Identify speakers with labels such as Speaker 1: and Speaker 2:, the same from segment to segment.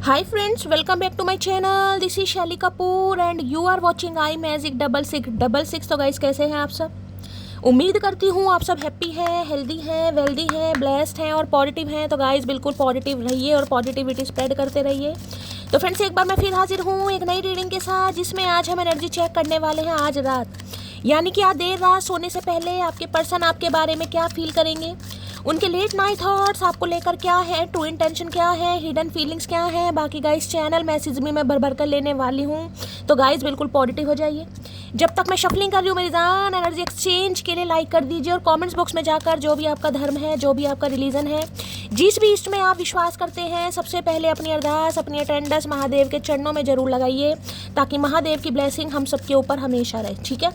Speaker 1: Hi friends, welcome back to my channel. This is Shelly Kapoor and you are watching I magic 6666। तो guys कैसे हैं आप सब? उम्मीद करती हूँ आप सब हैप्पी हैं, हेल्दी हैं, वेल्दी हैं, ब्लेस्ड हैं और पॉजिटिव हैं। तो गाइस बिल्कुल पॉजिटिव रहिए और पॉजिटिविटी स्प्रेड करते रहिए। तो फ्रेंड्स एक बार मैं फिर हाजिर हूँ एक नई रीडिंग के साथ, जिसमें आज हम एनर्जी चेक करने वाले हैं आज रात, यानी कि आज देर रात सोने से पहले आपके पर्सन आपके बारे में क्या फील करेंगे, उनके लेट नाइट थॉट्स आपको लेकर क्या है, ट्रू इंटेंशन क्या है, हिडन फीलिंग्स क्या है। बाकी गाइस चैनल मैसेज भी मैं भर भर कर लेने वाली हूँ, तो गाइस बिल्कुल पॉजिटिव हो जाइए। जब तक मैं शफलिंग कर रही हूँ मेरी जान, एनर्जी एक्सचेंज के लिए लाइक कर दीजिए और कमेंट्स बॉक्स में जाकर जो भी आपका धर्म है, जो भी आपका रिलीजन है, जिस भी इष्ट में आप विश्वास करते हैं, सबसे पहले अपनी अरदास, अपनी अटेंडेंस महादेव के चरणों में जरूर लगाइए, ताकि महादेव की ब्लेसिंग हम सबके ऊपर हमेशा रहे। ठीक है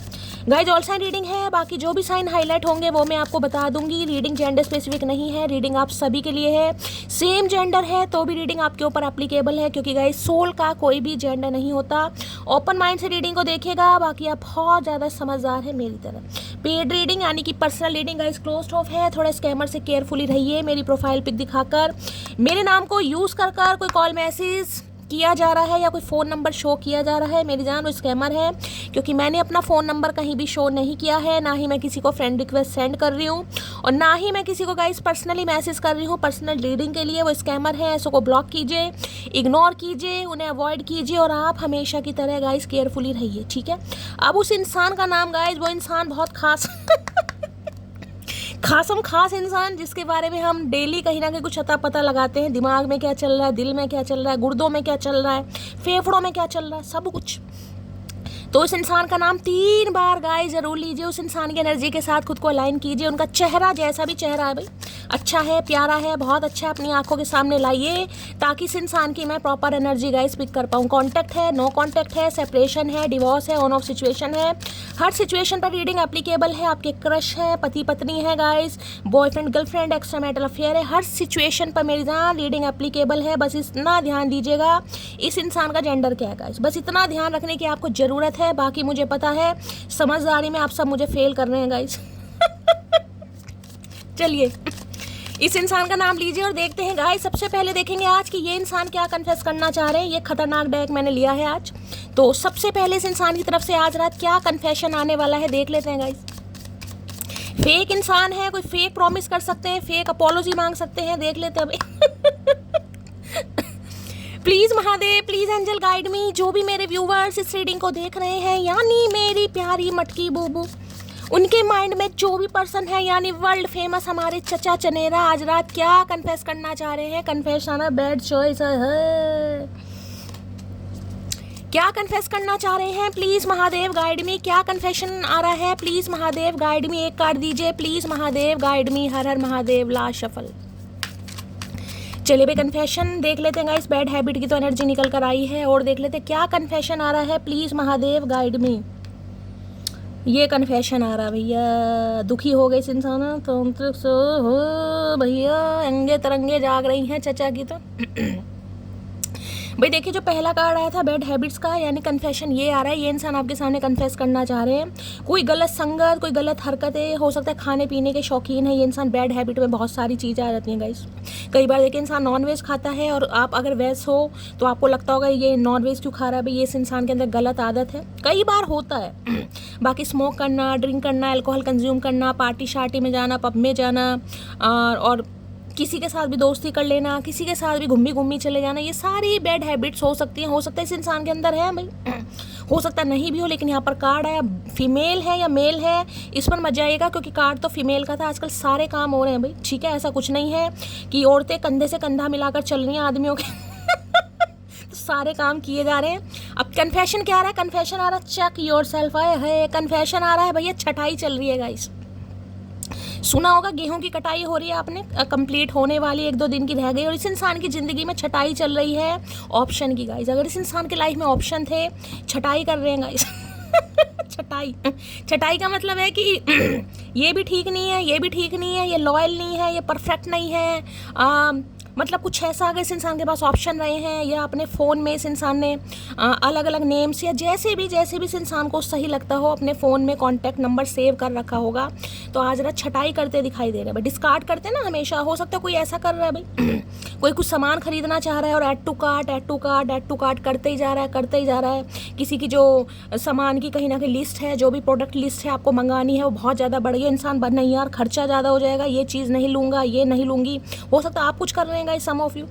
Speaker 1: गाइज, ऑल साइन रीडिंग है, बाकी जो भी साइन हाईलाइट होंगे वो मैं आपको बता दूंगी। रीडिंग जेंडर स्पेसिफिक नहीं है, रीडिंग आप सभी के लिए है। सेम जेंडर है तो भी रीडिंग आपके ऊपर एप्लीकेबल है, क्योंकि गाइज सोल का कोई भी जेंडर नहीं होता। ओपन माइंड से रीडिंग को देखिएगा। बाकी आप बहुत ज़्यादा समझदार है मेरी तरह। पेड रीडिंग यानी कि personal reading guys closed of है, थोड़ा स्कैमर से केयरफुली रहिए। मेरी प्रोफाइल पिक दिखाकर मेरे नाम को यूज़ कर कोई कॉल मैसेज किया जा रहा है या कोई फ़ोन नंबर शो किया जा रहा है, मेरी जान वो स्कैमर है, क्योंकि मैंने अपना फ़ोन नंबर कहीं भी शो नहीं किया है, ना ही मैं किसी को फ्रेंड रिक्वेस्ट सेंड कर रही हूँ और ना ही मैं किसी को गाइस पर्सनली मैसेज कर रही हूँ पर्सनल रीडिंग के लिए। वो स्कैमर है, ऐसो को ब्लॉक कीजिए, इग्नोर कीजिए, उन्हें अवॉइड कीजिए और आप हमेशा की तरह गाइस केयरफुली रहिए। ठीक है, अब उस इंसान का नाम गाइस, वो इंसान बहुत खास इंसान, जिसके बारे में हम डेली कहीं ना कहीं कुछ अता पता लगाते हैं, दिमाग में क्या चल रहा है, दिल में क्या चल रहा है, गुर्दों में क्या चल रहा है, फेफड़ों में क्या चल रहा है, सब कुछ। तो उस इंसान का नाम 3 बार गाइस जरूर लीजिए, उस इंसान की एनर्जी के साथ खुद को अलाइन कीजिए। उनका चेहरा जैसा भी चेहरा है भाई, अच्छा है, प्यारा है, बहुत अच्छा है, अपनी आंखों के सामने लाइए, ताकि इस इंसान की मैं प्रॉपर एनर्जी गाइस पिक कर पाऊँ। कॉन्टैक्ट है, नो कॉन्टैक्ट है, सेपरेशन है, डिवोर्स है, ऑन ऑफ सिचुएशन है, हर सिचुएशन पर रीडिंग एप्लीकेबल है। आपके क्रश है, पति पत्नी है guys, boyfriend girlfriend, extra marital affair है, हर सिचुएशन पर मेरी जान रीडिंग एप्लीकेबल है। बस इतना ध्यान दीजिएगा इस इंसान का जेंडर क्या है गाइस, बस इतना ध्यान रखने की आपको ज़रूरत है। बाकी मुझे पता है समझदारी में आप सब मुझे फेल कर रहे हैं गाइस। चलिए इस इंसान का नाम लीजिए और देखते हैं गाइस। सबसे पहले देखेंगे आज कि ये इंसान क्या कन्फेस करना चाह रहे हैं। ये खतरनाक डेक मैंने लिया है आज, तो सबसे पहले इस इंसान की तरफ से आज रात क्या कन्फेशन आने वाला है देख लेते हैं गाइस। फेक इंसान है, कोई फेक प्रॉमिस कर सकते हैं, फेक अपोलॉजी मांग सकते हैं, देख लेते हैं अभी। Please Mahadev, please angel guide me. जो भी मेरे व्यूवर्स इस रीडिंग को देख रहे हैं, यानी मेरी प्यारी मटकी बूबू, उनके माइंड में जो भी पर्सन है, यानी वर्ल्ड फेमस हमारे चचा चनेरा, आज रात क्या कन्फेस करना चाह रहे हैं। कन्फेस आना बैड चॉइस है, क्या कन्फेस करना चाह रहे हैं प्लीज महादेव गाइड मी। क्या कन्फेशन आ रहा है प्लीज महादेव गाइड मी। एक कार्ड दीजिए प्लीज महादेव गाइड मी। हर हर महादेव, लास्ट शफल। चलिए भाई कन्फेशन देख लेते हैं गाइस। बैड हैबिट की तो एनर्जी निकल कर आई है, और देख लेते हैं क्या कन्फेशन आ रहा है प्लीज महादेव गाइड मी। ये कन्फेशन आ रहा भैया, दुखी हो गए इस इंसान, तो हो भैया, अंगे तरंगे जाग रही हैं चचा की। तो भाई देखिए, जो पहला कार्ड आया था बैड हैबिट्स का, यानी कन्फेशन ये आ रहा है, ये इंसान आपके सामने कन्फेस करना चाह रहे हैं कोई गलत संगत, कोई गलत हरकतें, हो सकता है खाने पीने के शौकीन है ये इंसान। बैड हैबिट में बहुत सारी चीज़ें आ जाती हैं गाइस। कई बार देखिए इंसान नॉन वेज खाता है और आप अगर वेज हो तो आपको लगता होगा ये नॉन वेज क्यों खा रहा है भाई, ये इस इंसान के अंदर गलत आदत है, कई बार होता है। बाकी स्मोक करना, ड्रिंक करना, अल्कोहल कंज्यूम करना, पार्टी शार्टी में जाना, पब में जाना, और किसी के साथ भी दोस्ती कर लेना, किसी के साथ भी घूमी चले जाना, ये सारी बैड हैबिट्स हो सकती हैं। हो सकता है इस इंसान के अंदर है भाई, हो सकता है नहीं भी हो, लेकिन यहाँ पर कार्ड आया, फीमेल है या मेल है इस पर मत जाइएगा, क्योंकि कार्ड तो फीमेल का था। आजकल सारे काम हो रहे हैं भाई, ठीक है, ऐसा कुछ नहीं है कि औरतें कंधे से कंधा मिलाकर चल रही हैं आदमियों के। तो सारे काम किए जा रहे हैं। अब कन्फेशन क्या आ रहा है, कन्फेशन आ रहा है चेक योर सेल्फ है, कन्फेशन आ रहा है भैया छटाई चल रही है गाइस। सुना होगा गेहूं की कटाई हो रही है आपने, कंप्लीट होने वाली 1-2 दिन की रह गई, और इस इंसान की ज़िंदगी में छटाई चल रही है ऑप्शन की गाइस। अगर इस इंसान के लाइफ में ऑप्शन थे, छटाई कर रहे हैं गाइस। छटाई का मतलब है कि ये भी ठीक नहीं है, ये भी ठीक नहीं है, ये लॉयल नहीं है, ये परफेक्ट नहीं है, मतलब कुछ ऐसा अगर इस इंसान के पास ऑप्शन रहे हैं, या अपने फ़ोन में इस इंसान ने अलग अलग नेम्स या जैसे भी इस इंसान को सही लगता हो अपने फ़ोन में कॉन्टैक्ट नंबर सेव कर रखा होगा, तो आज रात छटाई करते दिखाई दे रहे हैं भाई। डिस्कार्ड करते हैं ना हमेशा, हो सकता है कोई ऐसा कर रहा है भाई कोई कुछ सामान खरीदना चाह रहा है और ऐड टू कार्ट करते ही जा रहा है। किसी की जो सामान की कहीं ना कहीं लिस्ट है, जो भी प्रोडक्ट लिस्ट है आपको मंगानी है, वो बहुत ज़्यादा बढ़ गई। इंसान नहीं यार खर्चा ज़्यादा हो जाएगा, ये चीज़ नहीं लूँगा, ये नहीं लूँगी। हो सकता है आप कुछ कर रहे हैं, सम ऑफ यू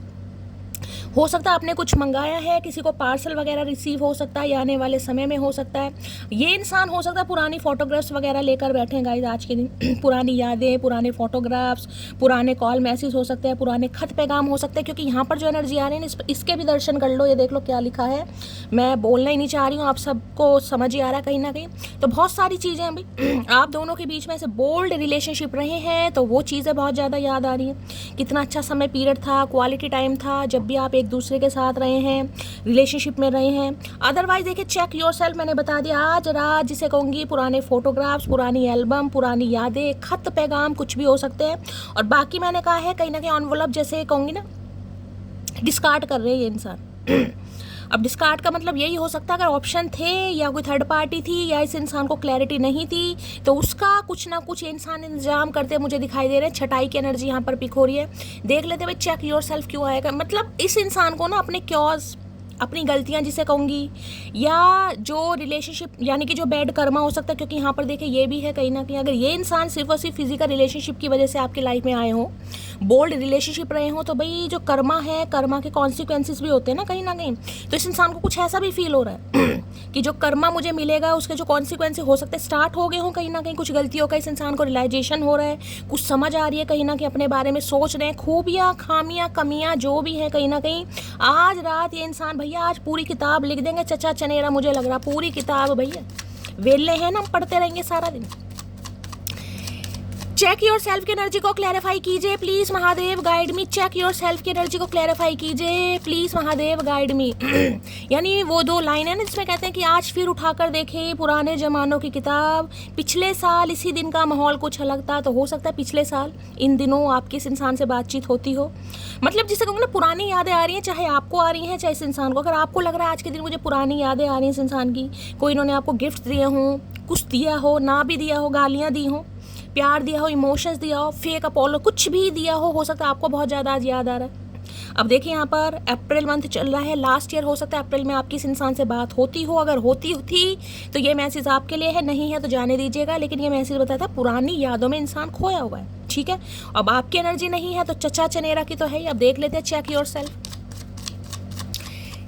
Speaker 1: हो सकता है आपने कुछ मंगाया है, किसी को पार्सल वगैरह रिसीव हो सकता है, या आने वाले समय में हो सकता है। ये इंसान हो सकता है पुरानी फोटोग्राफ्स वगैरह लेकर बैठे हैं गाइस आज के दिन पुरानी यादें, पुराने फोटोग्राफ्स, पुराने कॉल मैसेज हो सकते हैं, पुराने खत पैगाम हो सकते हैं। क्योंकि यहाँ पर जो एनर्जी आ रही है इसके भी दर्शन कर लो। ये देख लो क्या लिखा है, मैं बोलना ही नहीं चाह रही हूँ, आप सबको समझ ही आ रहा है कहीं ना कहीं। तो बहुत सारी चीज़ें हैं भाई आप दोनों के बीच में ऐसे बोल्ड रिलेशनशिप रहे हैं, तो वो चीज़ें बहुत ज़्यादा याद आ रही हैं। कितना अच्छा समय पीरियड था, क्वालिटी टाइम था, जब भी आप एक दूसरे के साथ रहे हैं, रिलेशनशिप में रहे हैं। अदरवाइज देखिए चेक योरसेल्फ, मैंने बता दिया आज रात जिसे कहूँगी पुराने फोटोग्राफ्स, पुरानी एल्बम, पुरानी यादें, खत पैगाम कुछ भी हो सकते हैं। और बाकी मैंने कहा है कहीं ना कहीं एनवेलप जैसे कहूँगी ना, डिस्कार्ड कर रहे हैं ये इंसान अब डिस्कार्ड का मतलब यही हो सकता है अगर ऑप्शन थे या कोई थर्ड पार्टी थी या इस इंसान को क्लैरिटी नहीं थी, तो उसका कुछ ना कुछ इंसान इंतजाम करते मुझे दिखाई दे रहे हैं। छटाई की एनर्जी यहाँ पर पिक हो रही है। देख लेते भाई चेक योरसेल्फ क्यों आएगा। मतलब इस इंसान को ना अपने क्योज, अपनी गलतियां जिसे कहूँगी, या जो रिलेशनशिप यानी कि जो बैड कर्मा हो सकता है। क्योंकि यहाँ पर देखिए ये भी है कहीं ना कहीं, अगर ये इंसान सिर्फ और सिर्फ फिजिकल रिलेशनशिप की वजह से आपकी लाइफ में आए हों, बोल्ड रिलेशनशिप रहे हों, तो भाई जो कर्मा है, कर्मा के कॉन्सिक्वेंसेस भी होते हैं ना कहीं ना कहीं। तो इस इंसान को कुछ ऐसा भी फील हो रहा है कि जो कर्मा मुझे मिलेगा उसके जो कॉन्सिक्वेंसेस हो सकते हैं स्टार्ट हो गए हों कहीं ना कहीं। कुछ गलतियों का इस इंसान को रियलाइजेशन हो रहा है, कुछ समझ आ रही है कहीं ना कहीं, अपने बारे में सोच रहे हैं, खूबियाँ, खामियाँ, कमियाँ जो भी है कहीं ना कहीं। आज रात ये इंसान भैया आज पूरी किताब लिख देंगे चचा चनेरा, मुझे लग रहा पूरी किताब भैया वेले हैं ना, हम पढ़ते रहेंगे सारा दिन। चेक योर सेल्फ की एनर्जी को क्लैरिफाई कीजिए please Mahadev guide me. Check yourself की एनर्जी को क्लैरिफाई कीजिए प्लीज महादेव गाइड मी। यानी वो दो लाइन है ना जिसमें कहते हैं कि आज फिर उठाकर देखे पुराने जमानों की किताब, पिछले साल इसी दिन का माहौल कुछ अलग था। तो हो सकता है पिछले साल इन दिनों आपकी इस इंसान से बातचीत होती हो। मतलब जिसे कहूँगा ना पुरानी यादें आ रही हैं, चाहे आपको आ रही हैं चाहे इस इंसान को। अगर आपको लग रहा है आज के दिन मुझे पुरानी यादें आ रही हैं इस इंसान की, कोई इन्होंने आपको गिफ्ट दिए हों, कुछ दिया हो, ना भी दिया हो, गालियाँ दी हों, प्यार दिया हो, इमोशंस दिया हो, फेक अपोलो कुछ भी दिया हो सकता है आपको बहुत ज़्यादा आज याद आ रहा है। अब देखिए यहाँ पर अप्रैल मंथ चल रहा है, लास्ट ईयर हो सकता है अप्रैल में आपकी इस इंसान से बात होती हो। अगर होती थी तो ये मैसेज आपके लिए है, नहीं है तो जाने दीजिएगा। लेकिन ये मैसेज बताया था पुरानी यादों में इंसान खोया हुआ है, ठीक है। अब आपकी एनर्जी नहीं है तो चचा चनेरा की तो है ही। अब देख लेते हैं check yourself.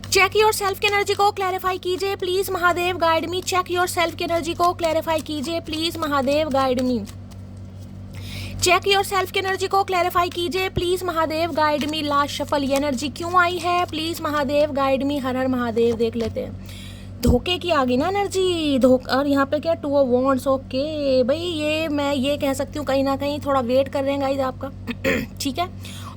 Speaker 1: Check yourself की एनर्जी को क्लैरिफाई कीजिए please Mahadev guide me. Check yourself की एनर्जी को क्लैरिफाई कीजिए please Mahadev guide me. Check yourself की एनर्जी को क्लैरिफाई कीजिए please Mahadev guide me. Last shuffle ये एनर्जी क्यों आई है प्लीज महादेव गाइड मी। हर हर महादेव। देख लेते हैं धोखे की आ गई ना एनर्जी, और यहाँ पे क्या 2 ऑफ वॉन्ड्स। ओके भाई ये मैं ये कह सकती हूँ कहीं ना कहीं थोड़ा वेट कर रहे हैं गाइज आपका ठीक है।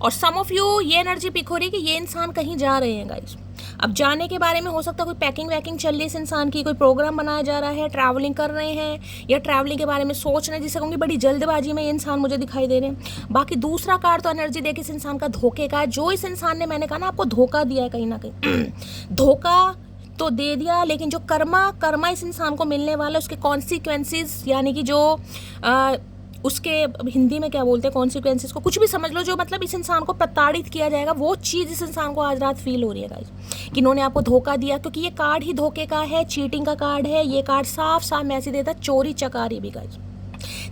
Speaker 1: और सम ऑफ यू ये एनर्जी पिक हो रही है कि ये इंसान कहीं जा रहे हैं गाइज। अब जाने के बारे में हो सकता है कोई पैकिंग वैकिंग चल रही है इस इंसान की, कोई प्रोग्राम बनाया जा रहा है, ट्रैवलिंग कर रहे हैं या ट्रैवलिंग के बारे में सोच रहे हैं, जिसे कहूँगी बड़ी जल्दबाजी में ये इंसान मुझे दिखाई दे रहे हैं। बाकी दूसरा कार्ड तो एनर्जी देखिए इस इंसान का धोखे का है। जो इस इंसान ने मैंने कहा ना आपको धोखा दिया है कहीं ना कहीं धोखा तो दे दिया, लेकिन जो कर्मा इस इंसान को मिलने वाला उसके कॉन्सिक्वेंसेस, यानी कि जो उसके हिंदी में क्या बोलते हैं कॉन्सिक्वेंसेस को, कुछ भी समझ लो, जो मतलब इस इंसान को प्रताड़ित किया जाएगा, वो चीज़ इस इंसान को आज रात फील हो रही है गाइस कि इन्होंने आपको धोखा दिया। क्योंकि ये कार्ड ही धोखे का है, चीटिंग का कार्ड है। ये कार्ड साफ साफ मैसेज देता है चोरी चकारी भी गाइस।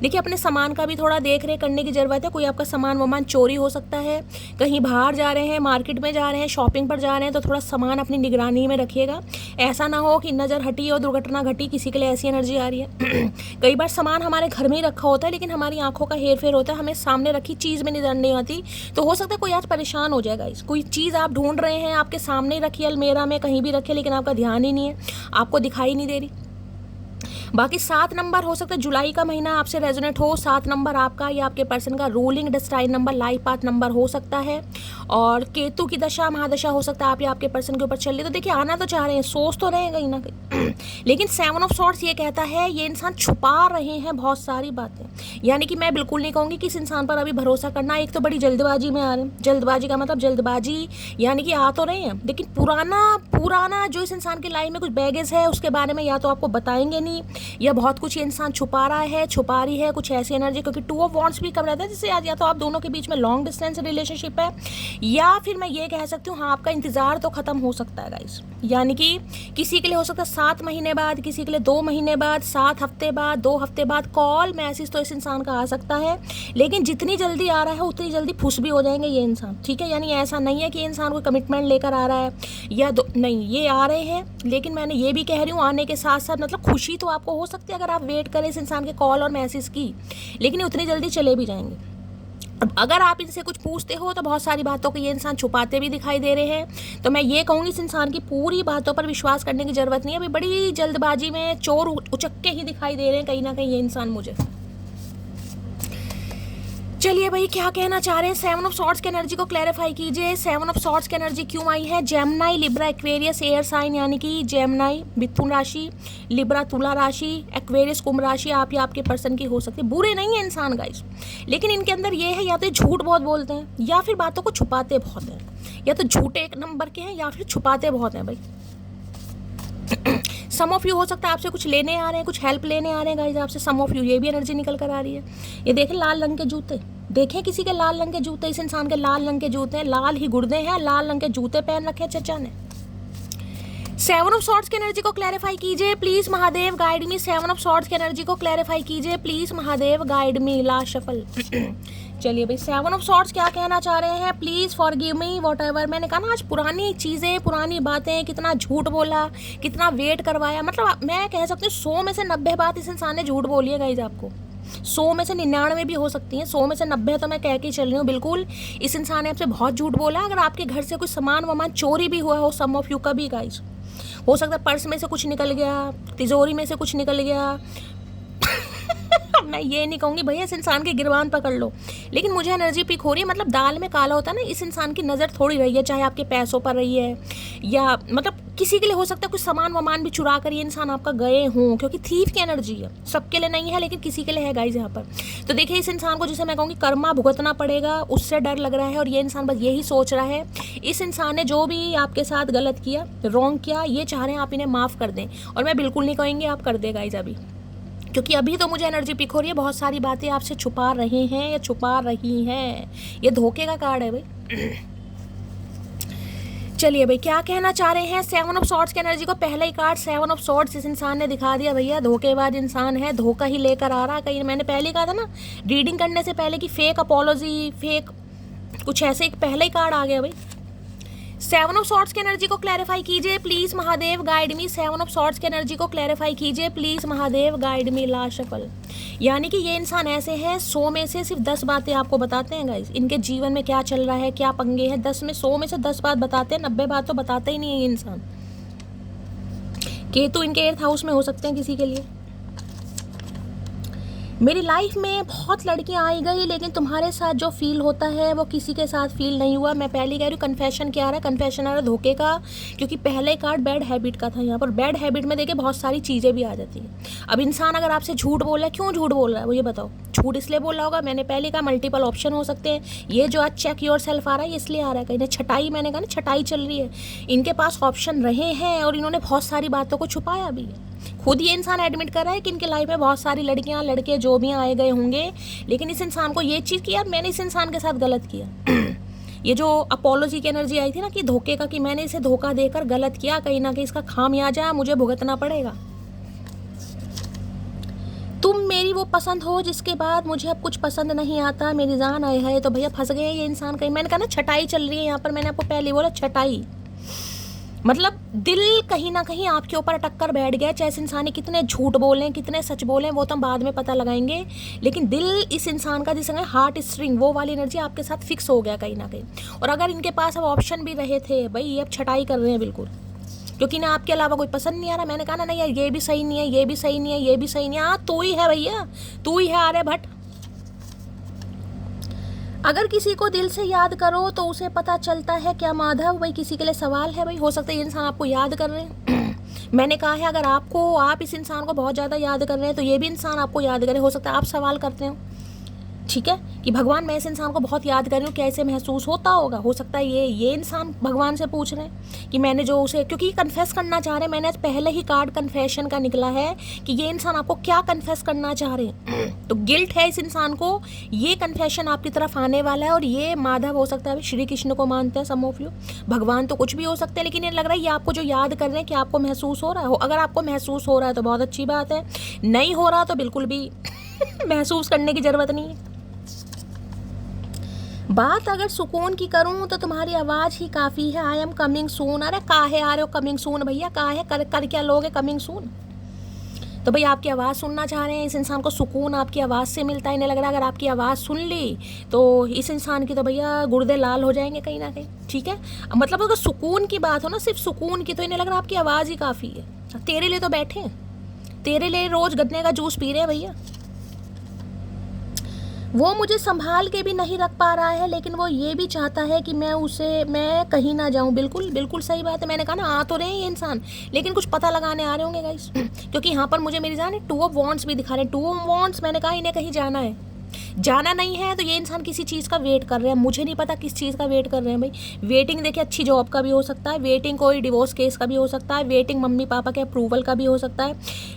Speaker 1: देखिए अपने सामान का भी थोड़ा देख रेख करने की ज़रूरत है। कोई आपका सामान वामान चोरी हो सकता है, कहीं बाहर जा रहे हैं, मार्केट में जा रहे हैं, शॉपिंग पर जा रहे हैं, तो थोड़ा सामान अपनी निगरानी में रखिएगा। ऐसा ना हो कि नज़र हटी और दुर्घटना घटी, किसी के लिए ऐसी एनर्जी आ रही है कई बार सामान हमारे घर में ही रखा होता है लेकिन हमारी आंखों का हेर फेर होता है, हमें सामने रखी चीज़ में नजर नहीं आती। तो हो सकता है कोई आज परेशान हो जाएगा। कोई चीज़ आप ढूंढ रहे हैं, आपके सामने रखी, अलमेरा में कहीं भी रखी, लेकिन आपका ध्यान ही नहीं है, आपको दिखाई नहीं दे रही। बाकी 7 नंबर हो सकता है जुलाई का महीना आपसे रेजोनेट हो, 7 नंबर आपका या आपके पर्सन का ruling destined number, life path number हो सकता है। और केतु की दशा महादशा हो सकता है आप या आपके पर्सन के ऊपर चल रही, तो देखिए आना तो चाह रहे हैं, सोच तो रहे हैं कहीं ना कहीं लेकिन 7 ऑफ सॉर्ड्स ये कहता है ये इंसान छुपा रहे हैं बहुत सारी बातें। यानी कि मैं बिल्कुल नहीं कहूँगी कि इस इंसान पर अभी भरोसा करना। एक तो बड़ी जल्दबाजी में आ रहे हैं, जल्दबाजी का मतलब जल्दबाजी यानी कि आ तो रहे हैं लेकिन पुराना जो इस इंसान की लाइफ में कुछ बैगेज है उसके बारे में या तो आपको बताएंगे नहीं, या बहुत कुछ ये इंसान छुपा रहा है, छुपा रही है कुछ ऐसी एनर्जी। क्योंकि 2 ऑफ वॉन्ड्स भी कब रहता है, जिससे आज या तो आप दोनों के बीच में लॉन्ग डिस्टेंस रिलेशनशिप है, या फिर मैं ये कह सकती हूँ हाँ आपका इंतजार तो खत्म हो सकता है गाइस। यानी कि किसी के लिए हो सकता है 7 महीने बाद, किसी के लिए 2 महीने बाद, 7 हफ्ते बाद, 2 हफ्ते बाद कॉल मैसेज तो इस इंसान का आ सकता है। लेकिन जितनी जल्दी आ रहा है उतनी जल्दी फुस भी हो जाएंगे ये इंसान, ठीक है। यानी ऐसा नहीं है कि इंसान को कमिटमेंट लेकर आ रहा है या नहीं, ये आ रहे हैं। लेकिन मैंने ये भी कह रही हूँ आने के साथ साथ मतलब खुशी तो आपको हो सकती है अगर आप वेट करें इस इंसान के कॉल और मैसेज की, लेकिन ये उतनी जल्दी चले भी जाएंगे। अब अगर आप इनसे कुछ पूछते हो तो बहुत सारी बातों को ये इंसान छुपाते भी दिखाई दे रहे हैं। तो मैं ये कहूँगी इस इंसान की पूरी बातों पर विश्वास करने की ज़रूरत नहीं है। अभी बड़ी जल्दबाजी में चोर उचक्के ही दिखाई दे रहे हैं कहीं ना कहीं ये इंसान मुझे। चलिए भाई क्या कहना चाह रहे हैं, 7 ऑफ सॉर्ड्स की एनर्जी को क्लैरिफाई कीजिए। 7 ऑफ सॉर्ड्स की एनर्जी क्यों आई है? Gemini, Libra, Aquarius air sign, यानी कि जेमिनी मिथुन राशि, लिब्रा तुला राशि, एक्वेरियस कुंभ राशि आप या आपके पर्सन की हो सकती है। बुरे नहीं है इंसान गाइस, लेकिन इनके अंदर ये है या तो झूठ बहुत बोलते हैं या फिर बातों को छुपाते बहुत हैं, या तो झूठे एक नंबर के हैं या फिर छुपाते बहुत हैं भाई। सम ऑफ यू हो सकता है आपसे कुछ लेने आ रहे हैं, कुछ हेल्प लेने आ रहे हैं गाइस आपसे। सम ऑफ यू ये भी एनर्जी निकल कर आ रही है। ये देखें लाल रंग के जूते, देखें किसी के लाल रंग के जूते, इस इंसान के लाल रंग के जूते हैं, लाल ही गुर्दे हैं, लाल रंग के जूते पहन रखे हैं चचा ने। 7 ऑफ सॉर्ड्स की एनर्जी को क्लैरिफाई कीजिए please Mahadev guide me. 7 of swords की एनर्जी को क्लैरिफाई कीजिए please Mahadev guide me. Last shuffle चलिए भाई 7 ऑफ सॉर्ड्स क्या कहना चाह रहे हैं, please forgive me what ever. मैंने कहा ना आज पुरानी चीज़ें, पुरानी बातें, कितना झूठ बोला, कितना वेट करवाया। मतलब मैं कह सकती हूँ 100 में से 90 बात इस इंसान ने झूठ बोली है गाइज आपको। 100 में से 99 भी हो सकती हैं, 100 में से 90 तो मैं कह के चल रही हूँ बिल्कुल। इस इंसान ने आपसे बहुत झूठ बोला। अगर आपके घर से कुछ सामान वामान चोरी भी हुआ हो, सम ऑफ यू का भी गाइज हो सकता है, पर्स में से कुछ निकल गया, तिजोरी में से कुछ निकल गया मैं ये नहीं कहूँगी भैया इस इंसान की गिरबान पकड़ लो, लेकिन मुझे एनर्जी पिक हो रही है। मतलब दाल में काला होता है ना, इस इंसान की नज़र थोड़ी रही है, चाहे आपके पैसों पर रही है या मतलब किसी के लिए हो सकता है कुछ सामान वामान भी चुरा कर ये इंसान आपका गए हों, क्योंकि थीफ की एनर्जी है। सबके लिए नहीं है लेकिन किसी के लिए है गाइज यहाँ पर। तो देखिए इस इंसान को जिसे मैं कहूँगी कर्मा भुगतना पड़ेगा, उससे डर लग रहा है। और ये इंसान बस यही सोच रहा है, इस इंसान ने जो भी आपके साथ गलत किया, रॉन्ग किया, ये चाह रहे हैं आप इन्हें माफ़ कर दें। और मैं बिल्कुल नहीं कहेंगे आप कर दे गाइज अभी, क्योंकि अभी तो मुझे एनर्जी पिक हो रही है, बहुत सारी बातें आपसे छुपा रहे हैं या छुपा रही हैं। ये धोखे का कार्ड है भाई। चलिए भाई क्या कहना चाह रहे हैं, 7 ऑफ सॉर्ड्स की एनर्जी को पहले ही कार्ड 7 ऑफ सॉर्ड्स इस इंसान ने दिखा दिया भैया। धोखेबाज इंसान है, धोखा ही लेकर आ रहा है कहीं। मैंने पहले कहा था ना रीडिंग करने से पहले कि फेक अपॉलॉजी, फेक कुछ ऐसे एक पहले ही कार्ड आ गया भाई। 7 ऑफ सॉर्ड्स की एनर्जी को क्लैरिफाई कीजिए please Mahadev guide me. 7 of swords की एनर्जी को क्लैरिफाई कीजिए please Mahadev guide me. Last shuffle यानी कि ये इंसान ऐसे हैं 100 में से सिर्फ 10 बातें आपको बताते हैं गाइस, इनके जीवन में क्या चल रहा है, क्या पंगे हैं। 100 में से 10 बात बताते हैं, 90 बात तो बताते ही नहीं है ये इंसान। केतु इनके 8th हाउस में हो सकते हैं किसी के लिए। मेरी लाइफ में बहुत लड़कियां आई गई, लेकिन तुम्हारे साथ जो फील होता है वो किसी के साथ फील नहीं हुआ। मैं पहले कह रही हूँ कन्फेशन क्या आ रहा है, कन्फेशन आ रहा है धोखे का, क्योंकि पहले कार्ड बैड हैबिट का था। यहाँ पर बैड हैबिट में देखिए बहुत सारी चीज़ें भी आ जाती हैं। अब इंसान अगर आपसे झूठ बोल रहा है, क्यों झूठ बोल रहा है वो ये बताओ। झूठ इसलिए बोल रहा होगा, मैंने पहले कहा मल्टीपल ऑप्शन हो सकते हैं। ये जो आज चेक योर सेल्फ आ रहा है ये इसलिए आ रहा है, कहीं छटाई, मैंने कहा ना छटाई चल रही है। इनके पास ऑप्शन रहे हैं और इन्होंने बहुत सारी बातों को छुपाया भी है। खुद ये इंसान एडमिट कर रहा है कि इनके लाइफ में बहुत सारी लड़कियां, लड़के जो भी आए गए होंगे, लेकिन इस इंसान को ये चीज़ की यार मैंने इस इंसान के साथ गलत किया। ये जो अपोलॉजी की एनर्जी आई थी ना कि धोखे का, कि मैंने इसे धोखा देकर गलत किया, कहीं ना कहीं इसका खामियाजा मुझे भुगतना पड़ेगा। तुम मेरी वो पसंद हो जिसके बाद मुझे अब कुछ पसंद नहीं आता, मेरी जान आए है। तो भैया फंस गए ये इंसान कहीं। मैंने कहा ना छटाई चल रही है यहाँ पर, मैंने आपको पहले बोला छटाई, मतलब दिल कहीं ना कहीं आपके ऊपर अटक कर बैठ गया। चाहे इस इंसान ने कितने झूठ बोले, कितने सच बोले, वो तो हम बाद में पता लगाएंगे, लेकिन दिल इस इंसान का जिसमें हार्ट स्ट्रिंग, वो वाली एनर्जी आपके साथ फिक्स हो गया कहीं ना कहीं। और अगर इनके पास अब ऑप्शन भी रहे थे भाई, ये अब छटाई कर रहे हैं बिल्कुल, क्योंकि ना आपके अलावा कोई पसंद नहीं आ रहा। मैंने कहा ना नहीं यार, ये भी सही नहीं है, ये भी सही नहीं है, ये भी सही नहीं है। हाँ तू ही है भैया, तू ही है आर्यभट्ट। अगर किसी को दिल से याद करो तो उसे पता चलता है क्या माधव। भाई किसी के लिए सवाल है भाई, हो सकता है ये इंसान आपको याद कर रहे हैं। मैंने कहा है अगर आप इस इंसान को बहुत ज़्यादा याद कर रहे हैं तो ये भी इंसान आपको याद करे। हो सकता है आप सवाल करते हो, ठीक है, कि भगवान मैं इस इंसान को बहुत याद कर रही हूँ, कैसे महसूस होता होगा। हो सकता है ये इंसान भगवान से पूछ रहे हैं कि मैंने जो उसे, क्योंकि कन्फेस करना चाह रहे हैं। मैंने आज पहले ही कार्ड कन्फेशन का निकला है कि ये इंसान आपको क्या कन्फेस करना चाह रहे हैं। तो गिल्ट है इस इंसान को, ये कन्फेशन आपकी तरफ आने वाला है। और ये माधव हो सकता है, श्री कृष्ण को मानते हैं सम ऑफ यू, भगवान तो कुछ भी हो सकते हैं, लेकिन ये लग रहा है ये आपको जो याद कर रहे हैं कि आपको महसूस हो रहा है। अगर आपको महसूस हो रहा है तो बहुत अच्छी बात है, नहीं हो रहा तो बिल्कुल भी महसूस करने की ज़रूरत नहीं है। बात अगर सुकून की करूं तो तुम्हारी आवाज़ ही काफ़ी है। I am coming soon. अरे काहे आ रहे हो कमिंग सून भैया, काहे कर क्या लोगे कमिंग सून। तो भाई आपकी आवाज़ सुनना चाह रहे हैं, इस इंसान को सुकून आपकी आवाज़ से मिलता है। इन्हें लग रहा है अगर आपकी आवाज़ सुन ली तो इस इंसान की तो भैया गुर्दे लाल हो जाएंगे कहीं ना कहीं, ठीक है। मतलब अगर सुकून की बात हो ना, सिर्फ सुकून की, तो इन्हें लग रहा है आपकी आवाज़ ही काफ़ी है। तेरे लिए तो बैठे हैं, तेरे लिए रोज़ गन्ने का जूस पी रहे हैं भैया। वो मुझे संभाल के भी नहीं रख पा रहा है, लेकिन वो ये भी चाहता है कि मैं कहीं ना जाऊं। बिल्कुल बिल्कुल सही बात है। मैंने कहा ना आ तो रहे हैं ये इंसान, लेकिन कुछ पता लगाने आ रहे होंगे गाइस। क्योंकि यहाँ पर मुझे मेरी जान 2 ऑफ वॉन्ड्स भी दिखा रहे हैं। 2 ऑफ वॉन्ड्स, मैंने कहा इन्हें कहीं जाना है, जाना नहीं है तो ये इंसान किसी चीज़ का वेट कर रहे हैं। मुझे नहीं पता किस चीज़ का वेट कर रहे हैं भाई। वेटिंग देखिए अच्छी जॉब का भी हो सकता है, वेटिंग कोई डिवोर्स केस का भी हो सकता है, वेटिंग मम्मी पापा के अप्रूवल का भी हो सकता है,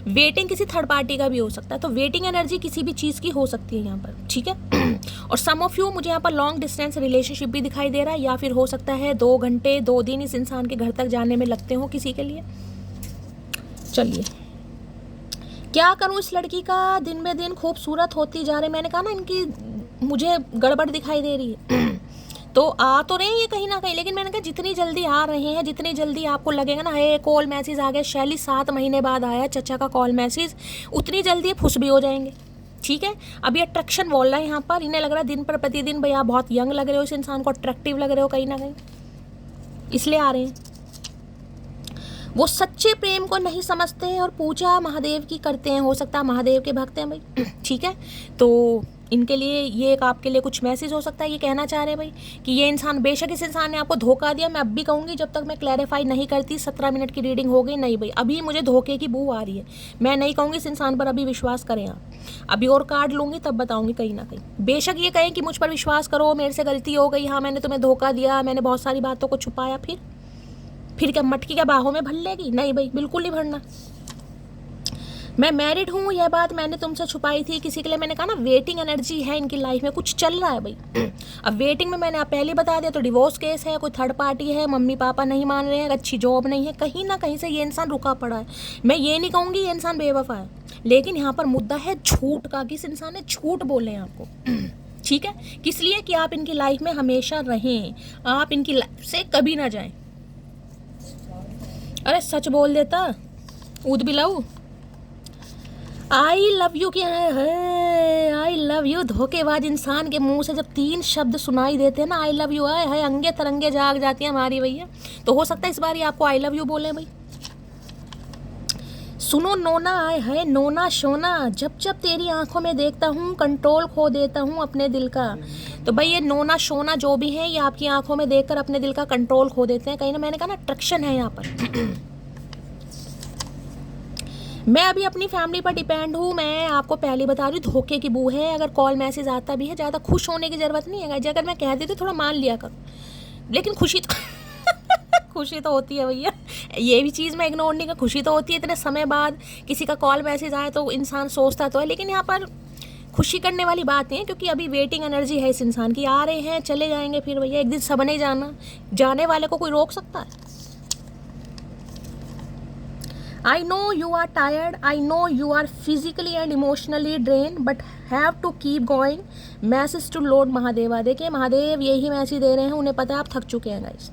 Speaker 1: वेटिंग किसी थर्ड पार्टी का भी हो सकता है। तो वेटिंग एनर्जी किसी भी चीज़ की हो सकती है यहाँ पर, ठीक है। और सम ऑफ यू, मुझे यहाँ पर लॉन्ग डिस्टेंस रिलेशनशिप भी दिखाई दे रहा है, या फिर हो सकता है 2 घंटे 2 दिन इस इंसान के घर तक जाने में लगते हो किसी के लिए। चलिए क्या करूं, इस लड़की का दिन ब दिन खूबसूरत होती जा रही। मैंने कहा ना इनकी मुझे गड़बड़ दिखाई दे रही है। तो आ तो रहे हैं ये कहीं ना कहीं, लेकिन मैंने कहा जितनी जल्दी आ रहे हैं, जितनी जल्दी आपको लगेगा ना हे कॉल मैसेज आ गया, शैली 7 महीने बाद आया चचा का कॉल मैसेज, उतनी जल्दी ये फुस भी हो जाएंगे, ठीक है। अभी अट्रैक्शन बोल रहा है यहाँ पर। इन्हें लग रहा है दिन पर प्रतिदिन भाई आप बहुत यंग लग रहे हो, इस इंसान को अट्रैक्टिव लग रहे हो कहीं ना कहीं, इसलिए आ रहे हैं। वो सच्चे प्रेम को नहीं समझते हैं और पूजा महादेव की करते हैं। हो सकता है महादेव के भक्त हैं भाई, ठीक है। तो इनके लिए ये एक आपके लिए कुछ मैसेज हो सकता है। ये कहना चाह रहे हैं भाई कि ये इंसान, बेशक इस इंसान ने आपको धोखा दिया, मैं अब भी कहूँगी जब तक मैं क्लैरिफाई नहीं करती, 17 मिनट की रीडिंग हो गई नहीं भाई, अभी मुझे धोखे की बू आ रही है। मैं नहीं कहूँगी इस इंसान पर अभी विश्वास करें आप, अभी और कार्ड लूँगी तब बताऊँगी कहीं ना कहीं। बेशक ये कहें कि मुझ पर विश्वास करो, मेरे से गलती हो गई, हाँ मैंने तुम्हें धोखा दिया, मैंने बहुत सारी बातों को छुपाया, फिर क्या मटकी क्या बाहों में भर लेगी? नहीं भाई बिल्कुल नहीं भरना। मैं मैरिड हूँ, यह बात मैंने तुमसे छुपाई थी किसी के लिए। मैंने कहा ना वेटिंग एनर्जी है इनकी लाइफ में, कुछ चल रहा है भाई। अब वेटिंग में मैंने आप पहले बता दिया, तो डिवोर्स केस है, कोई थर्ड पार्टी है, मम्मी पापा नहीं मान रहे हैं, अच्छी जॉब नहीं है, कहीं ना कहीं से ये इंसान रुका पड़ा है। मैं ये नहीं कहूँगी ये इंसान बेवफा है, लेकिन यहाँ पर मुद्दा है झूठ का, कि इस इंसान ने झूठ बोले हैं आपको, ठीक है। किस लिए? कि आप इनकी लाइफ में हमेशा रहें, आप इनकी लाइफ से कभी ना जाएं। अरे सच बोल देता, ऊद बिलाऊ। आई लव यू क्या है? आई लव यू धोखेबाज इंसान के मुंह से जब 3 शब्द सुनाई देते हैं ना, आई लव यू, आए है अंगे तरंगे जाग जाती है हमारी भैया। तो हो सकता है इस बार ये आपको आई लव यू बोले भाई। सुनो नोना, आए है नोना शोना, जब जब तेरी आंखों में देखता हूँ कंट्रोल खो देता हूँ अपने दिल का। तो भाई ये नोना शोना जो भी है, ये आपकी आंखों में देखकर अपने दिल का कंट्रोल खो देते हैं कहीं ना। मैंने कहा ना अट्रैक्शन है यहाँ पर। मैं अभी अपनी फैमिली पर डिपेंड हूँ, मैं आपको पहले बता रही हूँ धोखे की बू है। अगर कॉल मैसेज आता भी है, ज़्यादा खुश होने की ज़रूरत नहीं है। अगर मैं कह देती थोड़ा मान लिया करो, लेकिन खुशी तो खुशी तो होती है भैया, ये भी चीज़ मैं इग्नोर नहीं कर, खुशी तो होती है। इतने समय बाद किसी का कॉल मैसेज आए तो इंसान सोचता तो है, लेकिन यहाँ पर खुशी करने वाली बात नहीं है, क्योंकि अभी वेटिंग एनर्जी है इस इंसान की। आ रहे हैं चले जाएंगे फिर भैया, एक दिन सब नहीं जाना, जाने वाले को कोई रोक सकता है? I know you are tired, I know you are physically and emotionally drained, but have to keep going. Message to Lord Mahadeva. देखिए महादेव यही मैसेज दे रहे हैं, उन्हें पता है आप थक चुके हैं गाइस।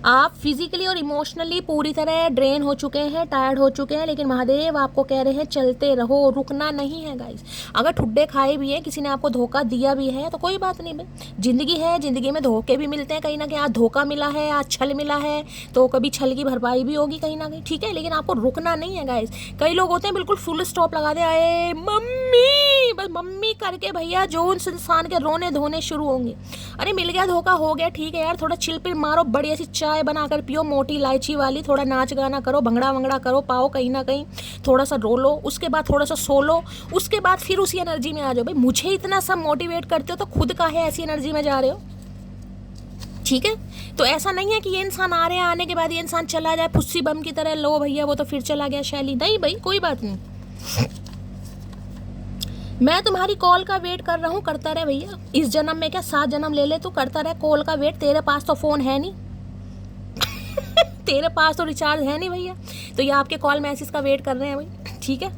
Speaker 1: आप फिजिकली और इमोशनली पूरी तरह ड्रेन हो चुके हैं, टायर्ड हो चुके हैं, लेकिन महादेव आपको कह रहे हैं चलते रहो, रुकना नहीं है गाइस। अगर ठुड्डे खाए भी हैं, किसी ने आपको धोखा दिया भी है तो कोई बात नहीं भाई, जिंदगी है, जिंदगी में धोखे भी मिलते हैं कहीं ना कहीं। आज धोखा मिला है, आज छल मिला है, तो कभी छल की भरपाई भी होगी कहीं ना कहीं, ठीक है। लेकिन आपको रुकना नहीं है गाइस। कई लोग होते हैं बिल्कुल फुल स्टॉप लगा दे, आए मम्मी, बस मम्मी करके भैया जो उस इंसान के रोने धोने शुरू होंगे। अरे मिल गया, धोखा हो गया, ठीक है यार, थोड़ा चिल पिल मारो, बढ़िया सी चाय बनाकर पियो मोटी इलायची वाली, थोड़ा नाच गाना करो, भंगड़ा वंगड़ा करो, पाओ कहीं ना कहीं, थोड़ा सा रो लो, उसके बाद थोड़ा सा सो लो, उसके बाद फिर उसी एनर्जी में आ जाओ। भाई मुझे इतना सब मोटिवेट करते हो तो खुद का है ऐसी एनर्जी में जा रहे हो, ठीक है। तो ऐसा नहीं है कि ये इंसान आ रहे हैं, आने के बाद ये इंसान चला जाए फुस्सी बम की तरह, लो भैया वो तो फिर चला गया शैली, नहीं भाई कोई बात नहीं। मैं तुम्हारी कॉल का वेट कर रहा हूँ, करता रहे भैया, इस जन्म में क्या 7 जन्म ले ले, तू करता रहे कॉल का वेट। तेरे पास तो फ़ोन है नहीं तेरे पास तो रिचार्ज है नहीं भैया, तो ये आपके कॉल मैसेज का वेट कर रहे हैं भाई, ठीक है।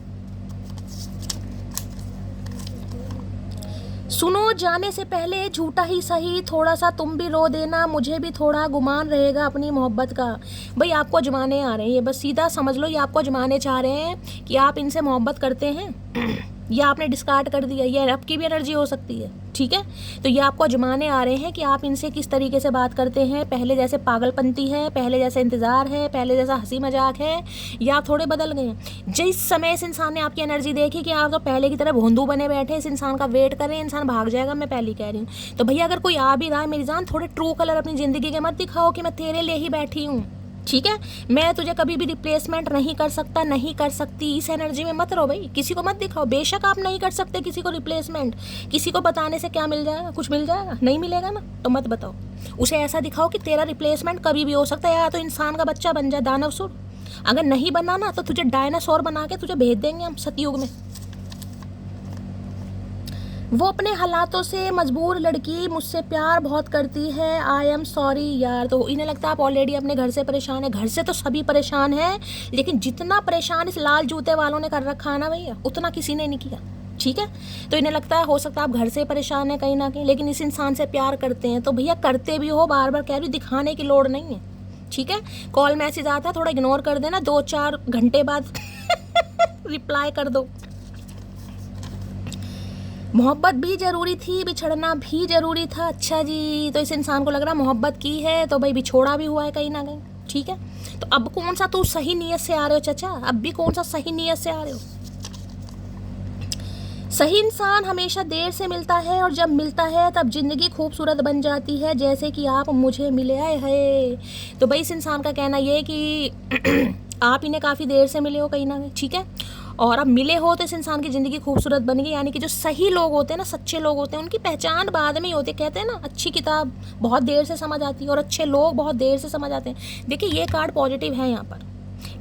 Speaker 1: सुनो, जाने से पहले झूठा ही सही थोड़ा सा तुम भी रो देना, मुझे भी थोड़ा गुमान रहेगा अपनी मोहब्बत का। भाई आपको जमाने आ रहे हैं, ये बस सीधा समझ लो, ये आपको जमाने चाह रहे हैं कि आप इनसे मोहब्बत करते हैं या आपने डिस्कार्ड कर दिया, ये आपकी भी एनर्जी हो सकती है, ठीक है। तो ये आपको जमाने आ रहे हैं कि आप इनसे किस तरीके से बात करते हैं। पहले जैसे पागलपंती है, पहले जैसे इंतज़ार है, पहले जैसा हंसी मजाक है, या आप थोड़े बदल गए हैं। जिस समय इस इंसान ने आपकी एनर्जी देखी कि आप तो पहले की तरह भोंदू बने बैठे, इस इंसान का वेट करें, इंसान भाग जाएगा, मैं पहले कह रही हूँ। तो भैया अगर कोई आ भी रहा है मेरी जान, थोड़े ट्रू कलर अपनी ज़िंदगी के मत दिखाओ कि मैं तेरे लिए ही बैठी हूँ, ठीक है। मैं तुझे कभी भी रिप्लेसमेंट नहीं कर सकता, नहीं कर सकती, इस एनर्जी में मत रहो भाई, किसी को मत दिखाओ। बेशक आप नहीं कर सकते किसी को रिप्लेसमेंट, किसी को बताने से क्या मिल जाएगा, कुछ मिल जाएगा, नहीं मिलेगा ना, तो मत बताओ। उसे ऐसा दिखाओ कि तेरा रिप्लेसमेंट कभी भी हो सकता है, या तो इंसान का बच्चा बन जाए, दानवसुर, अगर नहीं बनना ना तो तुझे डायनासोर बना के तुझे भेज देंगे हम सतयुग में। वो अपने हालातों से मजबूर लड़की मुझसे प्यार बहुत करती है, आई एम सॉरी यार। तो इन्हें लगता है आप ऑलरेडी अपने घर से परेशान है। घर से तो सभी परेशान हैं, लेकिन जितना परेशान इस लाल जूते वालों ने कर रखा है ना भैया, उतना किसी ने नहीं किया, ठीक है। तो इन्हें लगता है हो सकता है आप घर से परेशान है कहीं ना कहीं, लेकिन इस इंसान से प्यार करते हैं। तो भैया करते भी हो, बार बार कह रही हूँ, दिखाने की लोड़ नहीं है, ठीक है। कॉल मैसेज आता है थोड़ा इग्नोर कर देना, 2-4 घंटे बाद रिप्लाई कर दो। मोहब्बत भी ज़रूरी थी, बिछड़ना भी ज़रूरी था, अच्छा जी। तो इस इंसान को लग रहा मोहब्बत की है तो भाई बिछोड़ा भी हुआ है कहीं ना कहीं, ठीक है। तो अब कौन सा तू सही नीयत से आ रहे हो चाचा, अब भी कौन सा सही नीयत से आ रहे हो। सही इंसान हमेशा देर से मिलता है, और जब मिलता है तब ज़िंदगी खूबसूरत बन जाती है, जैसे कि आप मुझे मिले आए हैं। तो भाई इस इंसान का कहना ये कि आप इन्हें काफ़ी देर से मिले हो कहीं ना कहीं, ठीक है, और अब मिले हो तो इस इंसान की ज़िंदगी खूबसूरत बन गई। यानी कि जो सही लोग होते हैं ना, सच्चे लोग होते हैं, उनकी पहचान बाद में ही होती है। कहते हैं ना, अच्छी किताब बहुत देर से समझ आती है और अच्छे लोग बहुत देर से समझ आते हैं। देखिए ये कार्ड पॉजिटिव है यहाँ पर,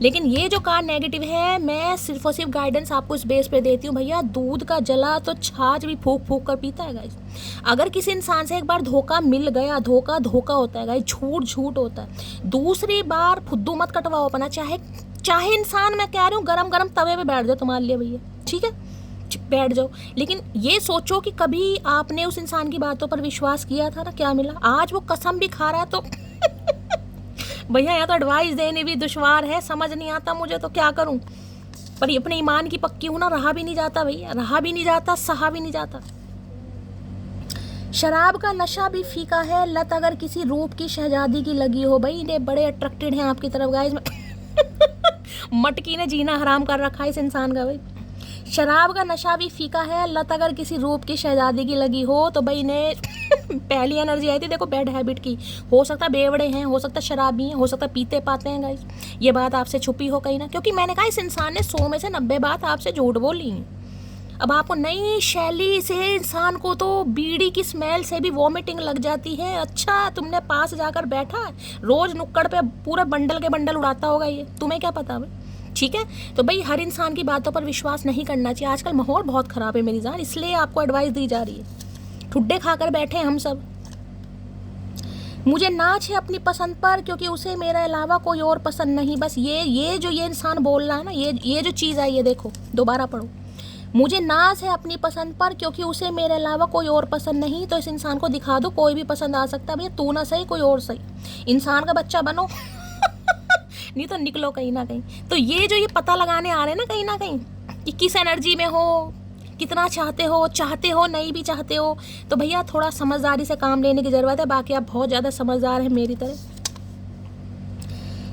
Speaker 1: लेकिन ये जो कार्ड नेगेटिव है, मैं सिर्फ और सिर्फ गाइडेंस आपको इस बेस पे देती हूँ भैया। दूध का जला तो छाछ भी फूक फूक कर पीता है गाइस। अगर किसी इंसान से एक बार धोखा मिल गया, धोखा धोखा होता है गाइस, झूठ झूठ होता है। दूसरी बार फुद्दू मत कटवाओ अपना, चाहे इंसान, मैं कह रही हूँ गरम गरम तवे पे बैठ जाओ तुम्हारे लिए भैया, ठीक है, बैठ जाओ। लेकिन ये सोचो कि कभी आपने उस इंसान की बातों पर विश्वास किया था ना, क्या मिला। आज वो कसम भी खा रहा है तो भैया यहाँ तो एडवाइस देने भी दुश्वार है, समझ नहीं आता मुझे तो क्या करूँ। पर अपने ईमान की पक्की हूँ ना, रहा भी नहीं जाता भैया, रहा भी नहीं जाता, सहा भी नहीं जाता। शराब का नशा भी फीका है, लत अगर किसी रूप की शहजादी की लगी हो। भाई इन्हें बड़े अट्रैक्टेड हैं आपकी तरफ गाइस। मटकी ने जीना हराम कर रखा है इस इंसान का भाई। शराब का नशा भी फीका है, लत अगर किसी रूप की शहजादी की लगी हो। तो भाई इन्हें पहली एनर्जी आई थी देखो बैड हैबिट की। हो सकता है बेवड़े हैं, हो सकता है शराबी हैं, हो सकता है पीते पाते हैं गाइस। ये बात आपसे छुपी हो कहीं ना, क्योंकि मैंने कहा इस इंसान ने 100 में से 90 बात आपसे झूठ बोली है। अब आपको नई शैली से इंसान को तो बीड़ी की स्मेल से भी वॉमिटिंग लग जाती है। अच्छा तुमने पास जाकर बैठा, रोज नुक्कड़ पे पूरा बंडल के बंडल उड़ाता होगा ये, तुम्हें क्या पता भाई, ठीक है। तो भाई हर इंसान की बातों पर विश्वास नहीं करना चाहिए। आजकल माहौल बहुत ख़राब है मेरी जान, इसलिए आपको एडवाइस दी जा रही है। ठुड्डे खाकर बैठे हैं हम सब। मुझे नाच है अपनी पसंद पर, क्योंकि उसे मेरे अलावा कोई और पसंद नहीं। बस ये जो ये इंसान बोल रहा है ना, ये जो चीज़ आई है देखो, दोबारा पढ़ो। मुझे नाज है अपनी पसंद पर, क्योंकि उसे मेरे अलावा कोई और पसंद नहीं। तो इस इंसान को दिखा दो, कोई भी पसंद आ सकता है भैया, तू ना सही कोई और सही, इंसान का बच्चा बनो नहीं तो निकलो कहीं ना कहीं। तो ये पता लगाने आ रहे हैं ना कहीं ना कहीं कि किस एनर्जी में हो, कितना चाहते हो नहीं भी चाहते हो, तो भैया थोड़ा समझदारी से काम लेने की ज़रूरत है। बाकी आप बहुत ज़्यादा समझदार हैं मेरी तरह।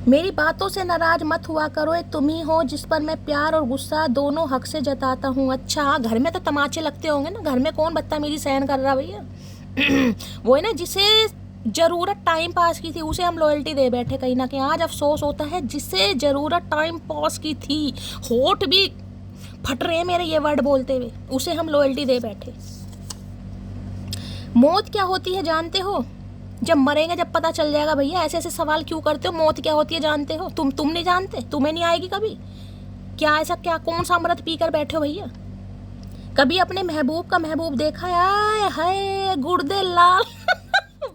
Speaker 1: मेरी बातों से नाराज मत हुआ करो, एक तुम ही हो जिस पर मैं प्यार और गुस्सा दोनों हक से जताता हूँ। अच्छा, घर में तो तमाचे लगते होंगे ना, घर में कौन बदतमीजी सहन कर रहा भैया वो है ना जिसे ज़रूरत टाइम पास की थी उसे हम लॉयल्टी दे बैठे कहीं ना कहीं। आज अफसोस होता है जिसे ज़रूरत टाइम पास की थी, होठ भी फट रहे हैं मेरे ये वर्ड बोलते हुए, उसे हम लॉयल्टी दे बैठे। मौत क्या होती है जानते हो? जब मरेंगे जब पता चल जाएगा भैया। ऐसे ऐसे सवाल क्यों करते हो? मौत क्या होती है जानते हो? तुम नहीं जानते? तुम्हें नहीं आएगी कभी? क्या ऐसा क्या कौन सा अमृत पी कर बैठे हो भैया? कभी अपने महबूब का महबूब देखा है? हाय गुर्दे लाल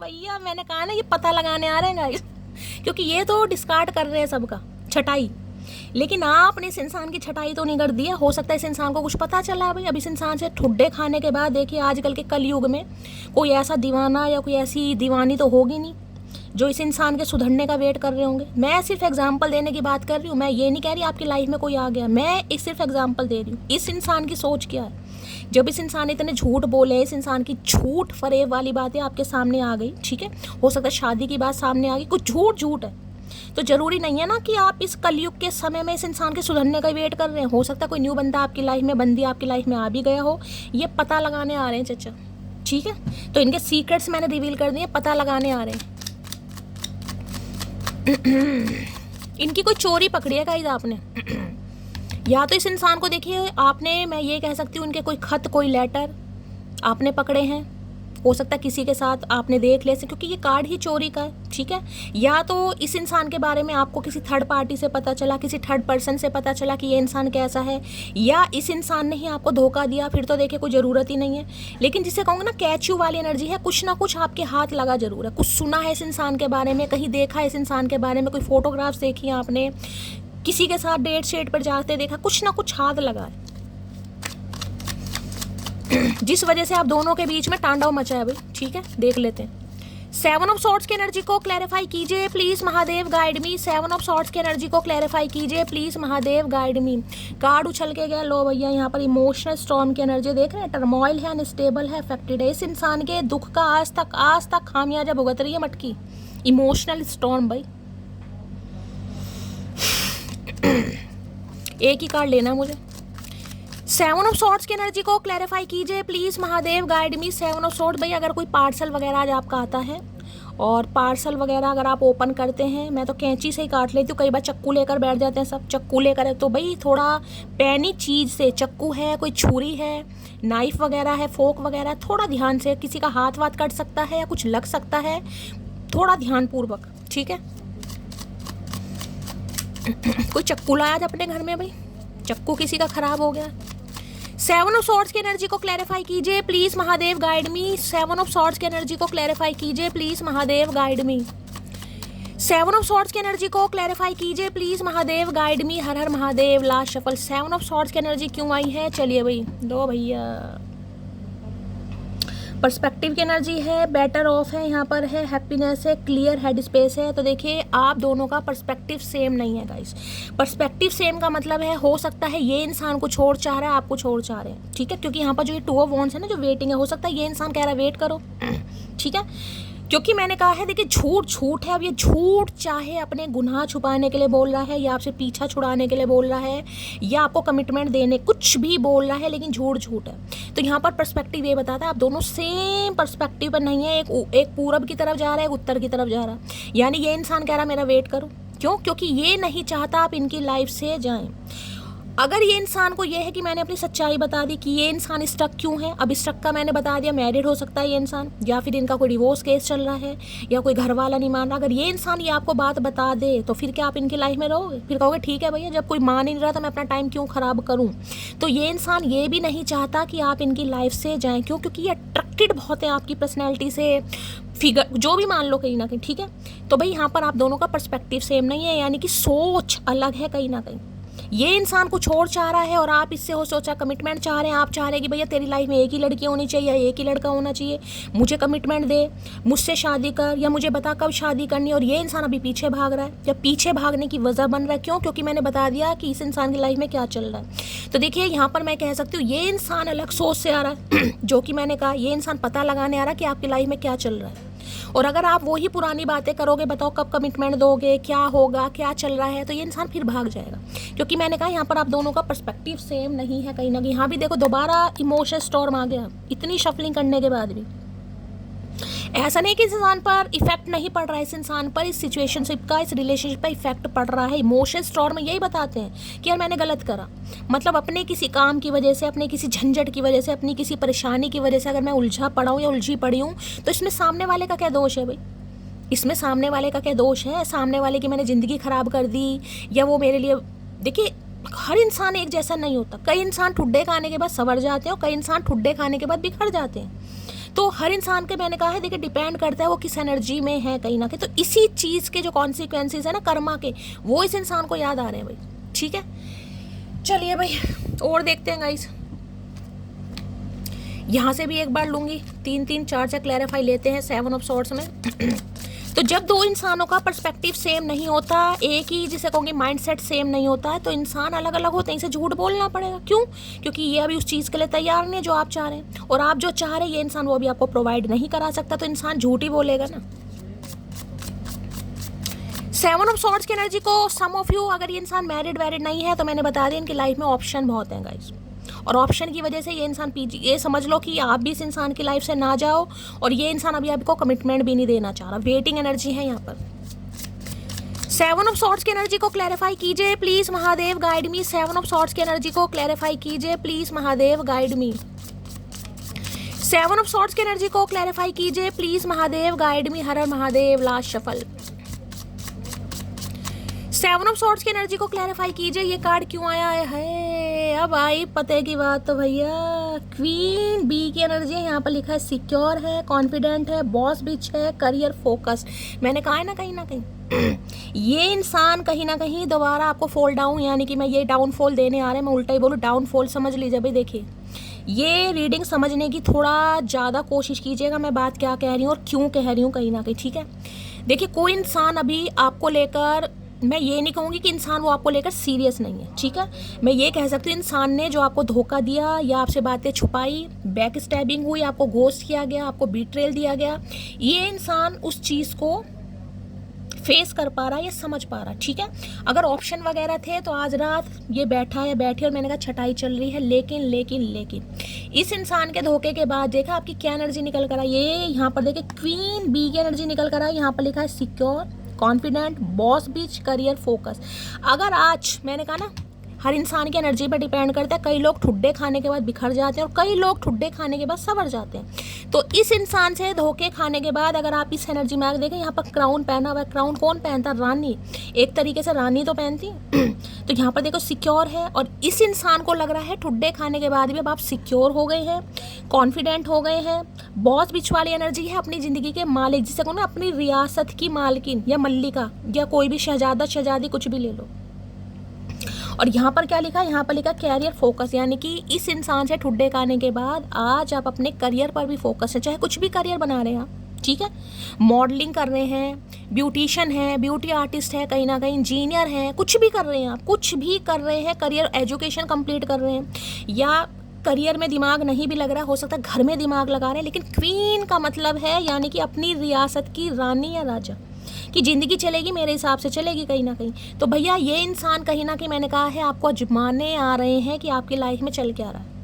Speaker 1: भैया मैंने कहा ना ये पता लगाने आ रहे हैं क्योंकि ये तो डिस्कार्ड कर रहे हैं सबका छटाई, लेकिन आपने इस इंसान की छटाई तो नहीं कर दी है। हो सकता है इस इंसान को कुछ पता चला है भाई। अब इस इंसान से ठुड्डे खाने के बाद देखिए आजकल के कलयुग में कोई ऐसा दीवाना या कोई ऐसी दीवानी तो होगी नहीं जो इस इंसान के सुधरने का वेट कर रहे होंगे। मैं सिर्फ एग्जाम्पल देने की बात कर रही हूँ, मैं ये नहीं कह रही आपकी लाइफ में कोई आ गया, मैं एक सिर्फ एग्जाम्पल दे रही हूँ। इस इंसान की सोच क्या है? जब इस इंसान ने इतने झूठ बोले, इस इंसान की झूठ फरेब वाली बातें आपके सामने आ गई, ठीक है, हो सकता है शादी की बात सामने आ गई, कुछ झूठ है, तो जरूरी नहीं है ना कि आप इस कलयुग के समय में इस इंसान के सुधरने का वेट कर रहे हैं। हो सकता है कोई न्यू बंदा आपकी लाइफ में, बंदी आपकी लाइफ में आ भी गया हो। ये पता लगाने आ रहे हैं चचा, ठीक है, तो इनके सीक्रेट्स मैंने रिवील कर दिए, पता लगाने आ रहे हैं इनकी कोई चोरी पकड़ी है गाइस आपने या तो इस इंसान को देखिए आपने, मैं ये कह सकती हूँ उनके कोई खत कोई लेटर आपने पकड़े हैं। हो सकता है किसी के साथ आपने देख लिया, क्योंकि ये कार्ड ही चोरी का है, ठीक है। या तो इस इंसान के बारे में आपको किसी थर्ड पार्टी से पता चला, किसी थर्ड पर्सन से पता चला कि ये इंसान कैसा है, या इस इंसान ने ही आपको धोखा दिया, फिर तो देखिए कोई ज़रूरत ही नहीं है। लेकिन जिसे कहूँगा ना कैच यू वाली एनर्जी है, कुछ ना कुछ आपके हाथ लगा जरूर है। कुछ सुना है इस इंसान के बारे में, कहीं देखा है इस इंसान के बारे में, कोई फोटोग्राफ्स देखी है आपने, किसी के साथ डेट शेट पर जाते देखा, कुछ ना कुछ हाथ लगा है जिस वजह से आप दोनों के बीच में तांडव मचा है भाई, ठीक है। देख लेते हैं 7 ऑफ सॉर्ड्स की एनर्जी को क्लैरिफाई कीजिए please Mahadev guide me. 7 of swords की एनर्जी को क्लैरिफाई कीजिए please Mahadev guide me. Card उछल के गया, लो भैया यहाँ पर इमोशनल स्टॉर्म की एनर्जी देख रहे हैं, टर्मोइल है, अनस्टेबल है, अफेक्टेड है। इस इंसान के दुख का आज तक खामियाजा भुगत रही है मटकी। इमोशनल स्टॉर्म भाई एक ही कार्ड लेना मुझे। 7 ऑफ सॉर्ड्स की एनर्जी को क्लैरिफाई कीजिए please Mahadev guide me. 7 of sword भाई, अगर कोई पार्सल वगैरह आज आपका आता है और पार्सल वगैरह अगर आप ओपन करते हैं, मैं तो कैंची से ही काट लेती हूँ, कई बार चक्कू लेकर बैठ जाते हैं सब, चक्कू लेकर, तो भाई थोड़ा पैनी चीज़ से, चक्कू है, कोई छुरी है, नाइफ वगैरह है, फोक वगैरह, थोड़ा ध्यान से, किसी का हाथ वाथ कट सकता है या कुछ लग सकता है, थोड़ा ध्यानपूर्वक, ठीक है। कोई चक्कू लाया था अपने घर में भाई, चक्कू किसी का खराब हो गया। 7 ऑफ सॉर्ड्स की एनर्जी को क्लैरिफाई कीजिए please Mahadev guide me. 7 of swords की एनर्जी को क्लैरिफाई कीजिए please Mahadev guide me. 7 of swords की एनर्जी को क्लैरिफाई कीजिए प्लीज महादेव गाइड मी। हर हर Mahadev. Last shuffle. 7 of swords की एनर्जी क्यों आई है? चलिए भाई दो भैया। पर्सपेक्टिव की एनर्जी है, बेटर ऑफ है, यहाँ पर है, हैप्पीनेस है, क्लियर हेड स्पेस है। तो देखिए आप दोनों का पर्सपेक्टिव सेम नहीं है गाइस। पर्सपेक्टिव सेम का मतलब है हो सकता है ये इंसान कुछ और चाह रहा है, आप कुछ और चाह रहे हैं, ठीक है। क्योंकि यहाँ पर जो ये 2 ऑफ वॉन्ड्स है ना, जो वेटिंग है, हो सकता है ये इंसान कह रहा है वेट करो, ठीक है। क्योंकि मैंने कहा है देखिए झूठ है। अब ये झूठ चाहे अपने गुनाह छुपाने के लिए बोल रहा है, या आपसे पीछा छुड़ाने के लिए बोल रहा है, या आपको कमिटमेंट देने, कुछ भी बोल रहा है, लेकिन झूठ है। तो यहाँ पर पर्सपेक्टिव ये बताता है आप दोनों सेम पर्सपेक्टिव पर नहीं है। एक पूरब की तरफ जा रहा है, एक उत्तर की तरफ जा रहा है। यानी ये इंसान कह रहा है मेरा वेट करो, क्यों? क्योंकि ये नहीं चाहता आप इनकी लाइफ से जाएं। अगर ये इंसान को ये है कि मैंने अपनी सच्चाई बता दी कि ये इंसान स्टक क्यों है, अब स्टक का मैंने बता दिया, मैरिड हो सकता है ये इंसान, या फिर इनका कोई डिवोर्स केस चल रहा है, या कोई घर वाला नहीं मान रहा। अगर ये इंसान ये आपको बात बता दे तो फिर क्या आप इनकी लाइफ में रहोगे? फिर कहोगे ठीक है भैया, जब कोई मान ही नहीं रहा तो मैं अपना टाइम क्यों खराब करूँ। तो ये इंसान ये भी नहीं चाहता कि आप इनकी लाइफ से जाएँ, क्यों? क्योंकि ये अट्रैक्टेड बहुत है आपकी पर्सनैलिटी से, फिगर जो भी मान लो कहीं ना कहीं, ठीक है। तो भाई यहाँ पर आप दोनों का पर्सपेक्टिव सेम नहीं है, यानी कि सोच अलग है कहीं ना कहीं। ये इंसान कुछ और चाह रहा है और आप इससे हो सोचा कमिटमेंट चाह रहे हैं। आप चाह रहे हैं कि भैया तेरी लाइफ में एक ही लड़की होनी चाहिए, एक ही लड़का होना चाहिए, मुझे कमिटमेंट दे, मुझसे शादी कर, या मुझे बता कब शादी करनी है। और ये इंसान अभी पीछे भाग रहा है, या पीछे भागने की वजह बन रहा है। क्यों? क्योंकि मैंने बता दिया कि इस इंसान की लाइफ में क्या चल रहा है। तो देखिए यहाँ पर मैं कह सकती हूँ ये इंसान अलग सोच से आ रहा है जो कि मैंने कहा, ये इंसान पता लगाने आ रहा है कि आपकी लाइफ में क्या चल रहा है। और अगर आप वही पुरानी बातें करोगे, बताओ कब कमिटमेंट दोगे, क्या होगा, क्या चल रहा है, तो ये इंसान फिर भाग जाएगा। क्योंकि मैंने कहा यहाँ पर आप दोनों का पर्सपेक्टिव सेम नहीं है कहीं ना कहीं। यहाँ भी देखो दोबारा इमोशन स्टॉर्म आ गया, इतनी शफलिंग करने के बाद भी। ऐसा नहीं कि इस इंसान पर इफेक्ट नहीं पड़ रहा है, इस इंसान पर, इस सिचुएशनशिप का, इस रिलेशनशिप पर इफेक्ट पड़ रहा है। इमोशन स्टॉर्म में यही बताते हैं कि यार मैंने गलत करा, मतलब अपने किसी काम की वजह से, अपने किसी झंझट की वजह से, अपनी किसी परेशानी की वजह से अगर मैं उलझा पड़ा हूँ या उलझी पड़ी हूँ, तो इसमें सामने वाले का क्या दोष है भाई? इसमें सामने वाले का क्या दोष है? सामने वाले की मैंने ज़िंदगी ख़राब कर दी, या वो मेरे लिए, देखिए हर इंसान एक जैसा नहीं होता। कई इंसान ठुड्डे खाने के बाद संवर जाते हैं और कई इंसान ठुड्डे खाने के बाद बिखर जाते हैं। तो हर इंसान के, मैंने कहा है देखिए, डिपेंड करता है वो किस एनर्जी में है कहीं ना कहीं। तो इसी चीज़ के जो कॉन्सिक्वेंसेस है ना कर्मा के, वो इस इंसान को याद आ रहे हैं भाई। ठीक है, चलिए भाई और देखते हैं गाइस। यहाँ से भी एक बार लूँगी, 3 4 क्लैरिफाई लेते हैं 7 ऑफ सॉर्ड्स में। तो जब दो इंसानों का पर्सपेक्टिव सेम नहीं होता, एक ही जिसे कहूँगी माइंडसेट सेम नहीं होता है, तो इंसान अलग अलग होते हैं। इसे झूठ बोलना पड़ेगा। क्यों? क्योंकि ये अभी उस चीज़ के लिए तैयार नहीं है जो आप चाह रहे हैं, और आप जो चाह रहे हैं ये इंसान वो अभी आपको प्रोवाइड नहीं करा सकता, तो इंसान झूठ ही बोलेगा ना। 7 ऑफ सॉर्ड्स की एनर्जी को, सम ऑफ यू, अगर ये इंसान मैरिड वैरिड नहीं है तो मैंने बता दिया इनकी लाइफ में ऑप्शन बहुत हैं गाइस, और ऑप्शन की वजह से ये इंसान पीछे, ये समझ लो कि आप भी इस इंसान की लाइफ से ना जाओ, और ये इंसान अभी आपको कमिटमेंट भी नहीं देना चाह रहा। वेटिंग एनर्जी है यहाँ पर। 7 ऑफ सॉर्ड्स की एनर्जी को क्लैरिफाई कीजिए please Mahadev, guide me. 7 of swords की एनर्जी को क्लैरिफाई कीजिए please Mahadev, guide me. 7 of swords की एनर्जी को क्लैरिफाई कीजिए प्लीज महादेव, गाइड मी। हर हर Mahadev. Last shuffle. 7 of swords की एनर्जी को क्लैरिफाई कीजिए। ये कार्ड क्यों आया है? अब आई पते की बात तो भैया, क्वीन बी की एनर्जी है। यहाँ पर लिखा है सिक्योर है, कॉन्फिडेंट है, बॉस बिच है, करियर फोकस्ड। मैंने कहा है ना कहीं ये इंसान कहीं ना कहीं दोबारा आपको फॉल डाउन, यानी कि मैं ये डाउनफॉल देने आ रहे हैं, मैं उल्टा ही बोलूँ, डाउनफॉल समझ लीजिए भाई। देखिए ये रीडिंग समझने की थोड़ा ज़्यादा कोशिश कीजिएगा, मैं बात क्या कह रही हूँ और क्यों कह रही हूँ कहीं ना कहीं। ठीक है, देखिए कोई इंसान अभी आपको लेकर, मैं ये नहीं कहूँगी कि इंसान वो आपको लेकर सीरियस नहीं है। ठीक है, मैं ये कह सकती हूँ इंसान ने जो आपको धोखा दिया या आपसे बातें छुपाई, बैक स्टैबिंग हुई, आपको घोस्ट किया गया, आपको बीट्रेल दिया गया, ये इंसान उस चीज़ को फेस कर पा रहा है या समझ पा रहा है। ठीक है, अगर ऑप्शन वगैरह थे तो आज रात ये बैठा है, बैठी, और मैंने कहा छटाई चल रही है। लेकिन लेकिन लेकिन इस इंसान के धोखे के बाद देखा आपकी क्या एनर्जी निकल कर आई। ये यहाँ पर देखिए क्वीन बी की एनर्जी निकल कर आई। यहाँ पर लिखा है सिक्योर, कॉन्फिडेंट, बॉस बिच, करियर फोकस। अगर आज मैंने कहा ना हर इंसान की एनर्जी पर डिपेंड करता है। कई लोग ठुड्डे खाने के बाद बिखर जाते हैं और कई लोग ठुड्डे खाने के बाद संवर जाते हैं। तो इस इंसान से धोखे खाने के बाद अगर आप इस एनर्जी में आगे देखें, यहाँ पर क्राउन पहना हुआ है। क्राउन कौन पहनता? रानी। एक तरीके से रानी तो पहनती तो यहाँ पर देखो सिक्योर है, और इस इंसान को लग रहा है ठुड्डे खाने के बाद भी अब आप सिक्योर हो गए हैं, कॉन्फिडेंट हो गए हैं। बॉस बिच वाली एनर्जी है, अपनी ज़िंदगी के मालिक, जिसे कहूँ ना अपनी रियासत की मालकिन या मल्लिका, या कोई भी शहजादा शहजादी कुछ भी ले लो। और यहाँ पर क्या लिखा है? यहाँ पर लिखा कैरियर फोकस, यानी कि इस इंसान से ठुड्डे खाने के बाद आज आप अपने करियर पर भी फोकस है। चाहे कुछ भी करियर बना रहे हैं आप, ठीक है, मॉडलिंग कर रहे हैं, ब्यूटिशियन है, ब्यूटी आर्टिस्ट है, कहीं ना कहीं इंजीनियर है, कुछ भी कर रहे हैं आप, कुछ भी कर रहे हैं, करियर एजुकेशन कंप्लीट कर रहे हैं, या करियर में दिमाग नहीं भी लग रहा, हो सकता है घर में दिमाग लगा रहे हैं। लेकिन क्वीन का मतलब है यानी कि अपनी रियासत की रानी या राजा की ज़िंदगी चलेगी, मेरे हिसाब से चलेगी कहीं ना कहीं। तो भैया ये इंसान कहीं ना कहीं, मैंने कहा है, आपको आजमाने आ रहे हैं कि आपकी लाइफ में चल क्या रहा है।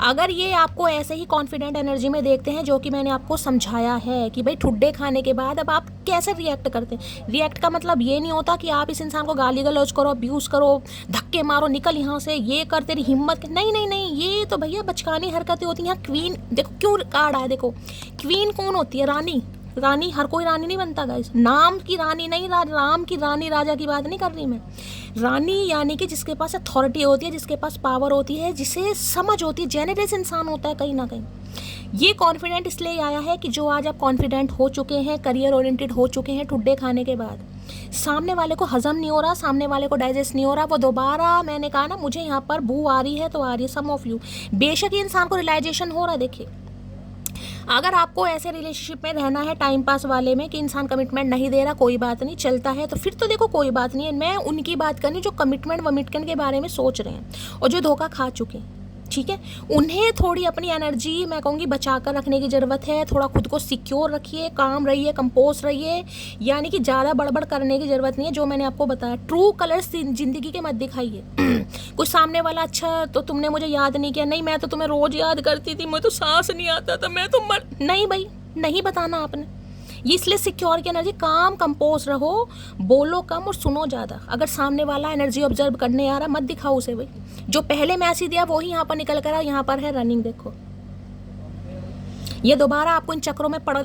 Speaker 1: अगर ये आपको ऐसे ही कॉन्फिडेंट एनर्जी में देखते हैं, जो कि मैंने आपको समझाया है कि भाई ठुड्डे खाने के बाद अब आप कैसे रिएक्ट करते हैं। रिएक्ट का मतलब ये नहीं होता कि आप इस इंसान को गाली गलौज करो, अब्यूज़ करो, धक्के मारो, निकल यहाँ से, ये कर, तेरी हिम्मत नहीं नहीं नहीं, ये तो भैया बचकानी हरकतें होती हैं। यहाँ क्वीन देखो क्यों कार्ड आया, देखो क्वीन कौन होती है? रानी। रानी, हर कोई रानी नहीं बनता गाइस, नाम की रानी नहीं, राम की रानी, राजा की बात नहीं कर रही मैं। रानी यानी कि जिसके पास अथॉरिटी होती है, जिसके पास पावर होती है, जिसे समझ होती है, जेनरस इंसान होता है कहीं ना कहीं। ये कॉन्फिडेंट इसलिए आया है कि जो आज आप कॉन्फिडेंट हो चुके हैं, करियर ओरिएंटेड हो चुके हैं ठुड्डे खाने के बाद, सामने वाले को हजम नहीं हो रहा, सामने वाले को डाइजेस्ट नहीं हो रहा, वो दोबारा, मैंने कहा ना मुझे यहाँ पर बू आ रही है तो आ रही है, सम ऑफ यू। बेशक ये इंसान को रियलाइजेशन हो रहा है। देखिए, अगर आपको ऐसे रिलेशनशिप में रहना है टाइम पास वाले में कि इंसान कमिटमेंट नहीं दे रहा, कोई बात नहीं, चलता है तो फिर तो देखो कोई बात नहीं है। मैं उनकी बात करनी जो कमिटमेंट वमिटमेंट के बारे में सोच रहे हैं और जो धोखा खा चुके हैं, ठीक है। उन्हें थोड़ी अपनी एनर्जी मैं कहूँगी बचा कर रखने की ज़रूरत है। थोड़ा खुद को सिक्योर रखिए, काम रहिए, कंपोज रहिए, यानी कि ज़्यादा बड़बड़ करने की ज़रूरत नहीं है। जो मैंने आपको बताया, ट्रू कलर्स ज़िंदगी के मत दिखाइए। कुछ सामने वाला, अच्छा तो तुमने मुझे याद नहीं किया, नहीं मैं तो तुम्हें रोज़ याद करती थी, मुझे तो सांस नहीं आता था, मैं तो नहीं भाई, नहीं बताना आपने। ये इसलिए सिक्योर की एनर्जी, काम कंपोज रहो, बोलो कम और सुनो ज़्यादा। अगर सामने वाला एनर्जी ऑब्जर्व करने आ रहा, मत दिखाओ उसे भाई। जो पहले मैसेज दिया वही यहाँ पर निकल कर आ, यहाँ पर है रनिंग। देखो ये दोबारा आपको इन चक्रों में पड़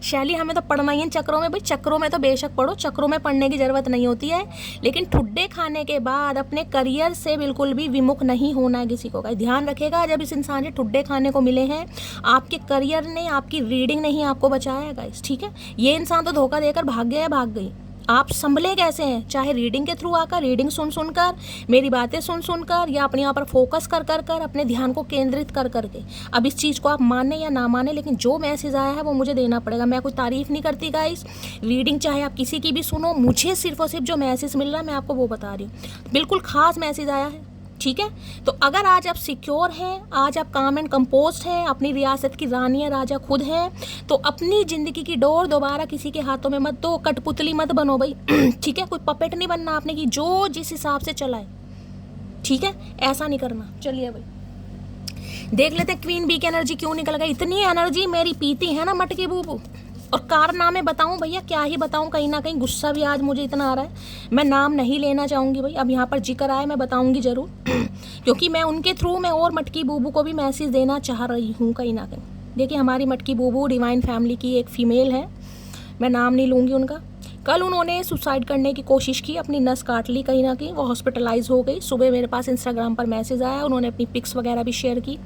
Speaker 1: शैली, हमें तो पढ़ना ही है इन चक्रों में भाई। चक्रों में तो बेशक पढ़ो, चक्रों में पढ़ने की ज़रूरत नहीं होती है, लेकिन ठुड्डे खाने के बाद अपने करियर से बिल्कुल भी विमुख नहीं होना है किसी को। ध्यान रखेगा, जब इस इंसान से ठुड्डे खाने को मिले हैं, आपके करियर ने, आपकी रीडिंग नहीं आपको बचाया है गाइस, ठीक है। ये इंसान तो धोखा देकर भाग गया है, भाग गई। आप संभले कैसे हैं, चाहे रीडिंग के थ्रू आकर, रीडिंग सुन सुनकर, मेरी बातें सुन सुनकर, या अपने यहाँ पर फोकस कर कर कर, अपने ध्यान को केंद्रित कर करके। अब इस चीज़ को आप माने या ना माने, लेकिन जो मैसेज आया है वो मुझे देना पड़ेगा। मैं कोई तारीफ नहीं करती गाइस, रीडिंग चाहे आप किसी की भी सुनो, मुझे सिर्फ और सिर्फ जो मैसेज मिल रहा है मैं आपको वो बता रही हूँ। बिल्कुल खास मैसेज आया है, ठीक है। तो अगर आज आप सिक्योर हैं, आज आप काम एंड कंपोज्ड हैं, अपनी रियासत की रानी राजा खुद हैं, तो अपनी ज़िंदगी की डोर दोबारा किसी के हाथों में मत दो, कठपुतली मत बनो भाई, ठीक है। कोई पपेट नहीं बनना आपने कि जो जिस हिसाब से चलाए, ठीक है, ऐसा नहीं करना। चलिए भाई देख लेते हैं क्वीन बी की एनर्जी क्यों निकल गई। इतनी एनर्जी मेरी पीती है ना मटकी बूबू, और कारनामे बताऊं भैया, क्या ही बताऊं, कहीं ना कहीं गुस्सा भी आज मुझे इतना आ रहा है। मैं नाम नहीं लेना चाहूँगी भाई, अब यहाँ पर जिक्र आए मैं बताऊंगी ज़रूर क्योंकि मैं उनके थ्रू मैं और मटकी बूबू को भी मैसेज देना चाह रही हूँ कहीं ना कहीं। देखिए, हमारी मटकी बूबू डिवाइन फैमिली की एक फ़ीमेल है, मैं नाम नहीं लूँगी उनका। कल उन्होंने सुसाइड करने की कोशिश की, अपनी नस काट ली कहीं ना कहीं, वो हॉस्पिटलाइज हो गई। सुबह मेरे पास इंस्टाग्राम पर मैसेज आया, उन्होंने अपनी पिक्स वगैरह भी शेयर की,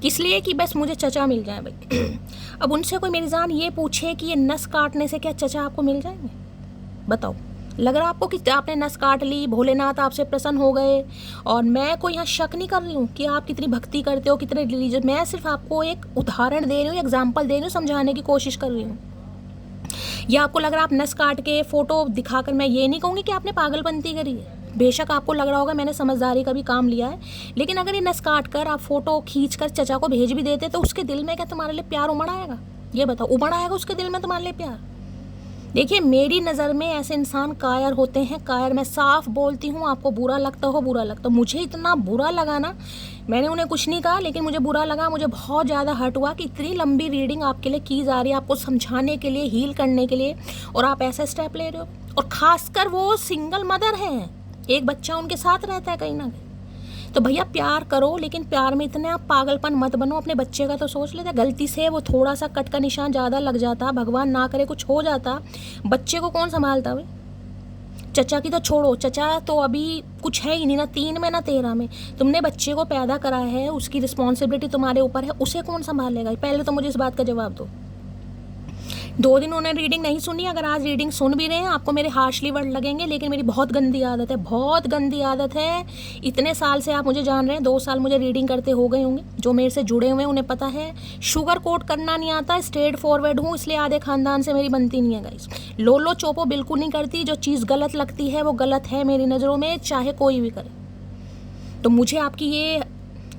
Speaker 1: किस लिए कि बस मुझे चचा मिल जाए भाई। अब उनसे कोई मेरी जान ये पूछे कि ये नस काटने से क्या चचा आपको मिल जाएंगे, बताओ। लग रहा आपको कि आपने नस काट ली, भोलेनाथ आपसे प्रसन्न हो गए। और मैं कोई यहाँ शक नहीं कर रही हूँ कि आप कितनी भक्ति करते हो, कितने रिलीजियस, मैं सिर्फ आपको एक उदाहरण दे रही हूँ, एग्जाम्पल दे रही हूँ, समझाने की कोशिश कर रही हूँ। या आपको लग रहा आप नस काट के फ़ोटो दिखाकर, मैं ये नहीं कहूँगी कि आपने पागलपंती करी है, बेशक आपको लग रहा होगा मैंने समझदारी का भी काम लिया है, लेकिन अगर ये नस काट कर आप फ़ोटो खींच कर चचा को भेज भी देते तो उसके दिल में क्या तुम्हारे लिए प्यार उमड़ आएगा? ये बताओ, उमड़ आएगा उसके दिल में तुम्हारे लिए प्यार? देखिए, मेरी नज़र में ऐसे इंसान कायर होते हैं, कायर। मैं साफ बोलती हूँ, आपको बुरा लगता हो, बुरा लगता हो। मुझे इतना बुरा लगा ना, मैंने उन्हें कुछ नहीं कहा, लेकिन मुझे बुरा लगा, मुझे बहुत ज़्यादा हर्ट हुआ कि इतनी लंबी रीडिंग आपके लिए की जा रही है, आपको समझाने के लिए, हील करने के लिए, और आप ऐसा स्टेप ले रहे हो। और ख़ासकर वो सिंगल मदर हैं, एक बच्चा उनके साथ रहता है कहीं ना कहीं। तो भैया प्यार करो, लेकिन प्यार में इतने आप पागलपन मत बनो। अपने बच्चे का तो सोच लेते, गलती से वो थोड़ा सा कट का निशान ज़्यादा लग जाता, भगवान ना करे कुछ हो जाता, बच्चे को कौन संभालता भाई? चचा की तो छोड़ो, चचा तो अभी कुछ है ही नहीं, ना 3 में ना 13 में। तुमने बच्चे को पैदा करा है, उसकी रिस्पॉन्सिबिलिटी तुम्हारे ऊपर है, उसे कौन संभालेगा? पहले तो मुझे इस बात का जवाब दो। 2 दिन उन्होंने रीडिंग नहीं सुनी, अगर आज रीडिंग सुन भी रहे हैं, आपको मेरे हार्शली वर्ड लगेंगे, लेकिन मेरी बहुत गंदी आदत है, बहुत गंदी आदत है। इतने साल से आप मुझे जान रहे हैं, 2 साल मुझे रीडिंग करते हो गए होंगे, जो मेरे से जुड़े हुए हैं उन्हें पता है, शुगर कोट करना नहीं आता, स्ट्रेट फॉरवर्ड हूँ, इसलिए आधे खानदान से मेरी बनती नहीं है गाइस। लोलो चोपो बिल्कुल नहीं करती, जो चीज़ गलत लगती है वो गलत है मेरी नज़रों में, चाहे कोई भी करे। तो मुझे आपकी ये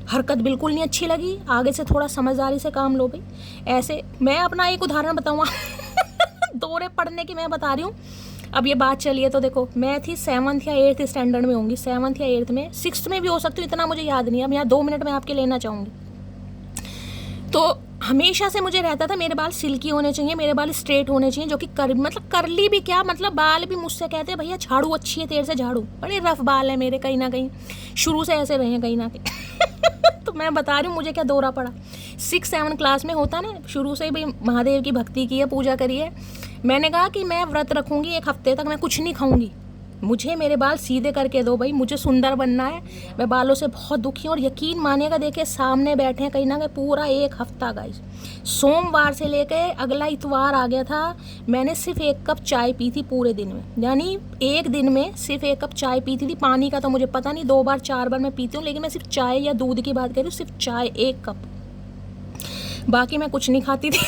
Speaker 1: हरकत बिल्कुल नहीं अच्छी लगी, आगे से थोड़ा समझदारी से काम लो भाई। ऐसे मैं अपना एक उदाहरण बताऊँगा दौरे पढ़ने की मैं बता रही हूँ। अब ये बात चलिए, तो देखो मैं थी 7th या 8th स्टैंडर्ड में होंगी, 7th या 8th में, 6th में भी हो सकती हूँ, इतना मुझे याद नहीं है। अब यहाँ 2 मिनट में आपके लेना चाहूँगी। तो हमेशा से मुझे रहता था मेरे बाल सिल्की होने चाहिए, मेरे बाल स्ट्रेट होने चाहिए, जो कि मतलब करली भी क्या, मतलब बाल भी मुझसे कहते हैं भैया झाड़ू अच्छी है तेरे से झाड़ू। बड़े रफ बाल है मेरे, कहीं ना कहीं शुरू से ऐसे रहे हैं कहीं ना कहीं तो मैं बता रही हूँ मुझे क्या दौरा पड़ा। 6-7 क्लास में होता ना, शुरू से भी महादेव की भक्ति की है, पूजा करी है। मैंने कहा कि मैं व्रत रखूँगी, 1 हफ्ते तक मैं कुछ नहीं खाऊँगी, मुझे मेरे बाल सीधे करके दो भाई, मुझे सुंदर बनना है। मैं बालों से बहुत दुखी हूँ और यकीन मानिएगा, देखिए सामने बैठे हैं कहीं ना कहीं पूरा 1 हफ्ता गाइस, सोमवार से लेके अगला इतवार आ गया था, मैंने सिर्फ 1 कप चाय पी थी पूरे दिन में, यानी एक दिन में सिर्फ 1 कप चाय पी थी। पानी का तो मुझे पता नहीं, 2 बार 4 बार मैं पीती हूँ, लेकिन मैं सिर्फ चाय या दूध की बात कर रही हूँ, सिर्फ चाय 1 कप, बाकी मैं कुछ नहीं खाती थी।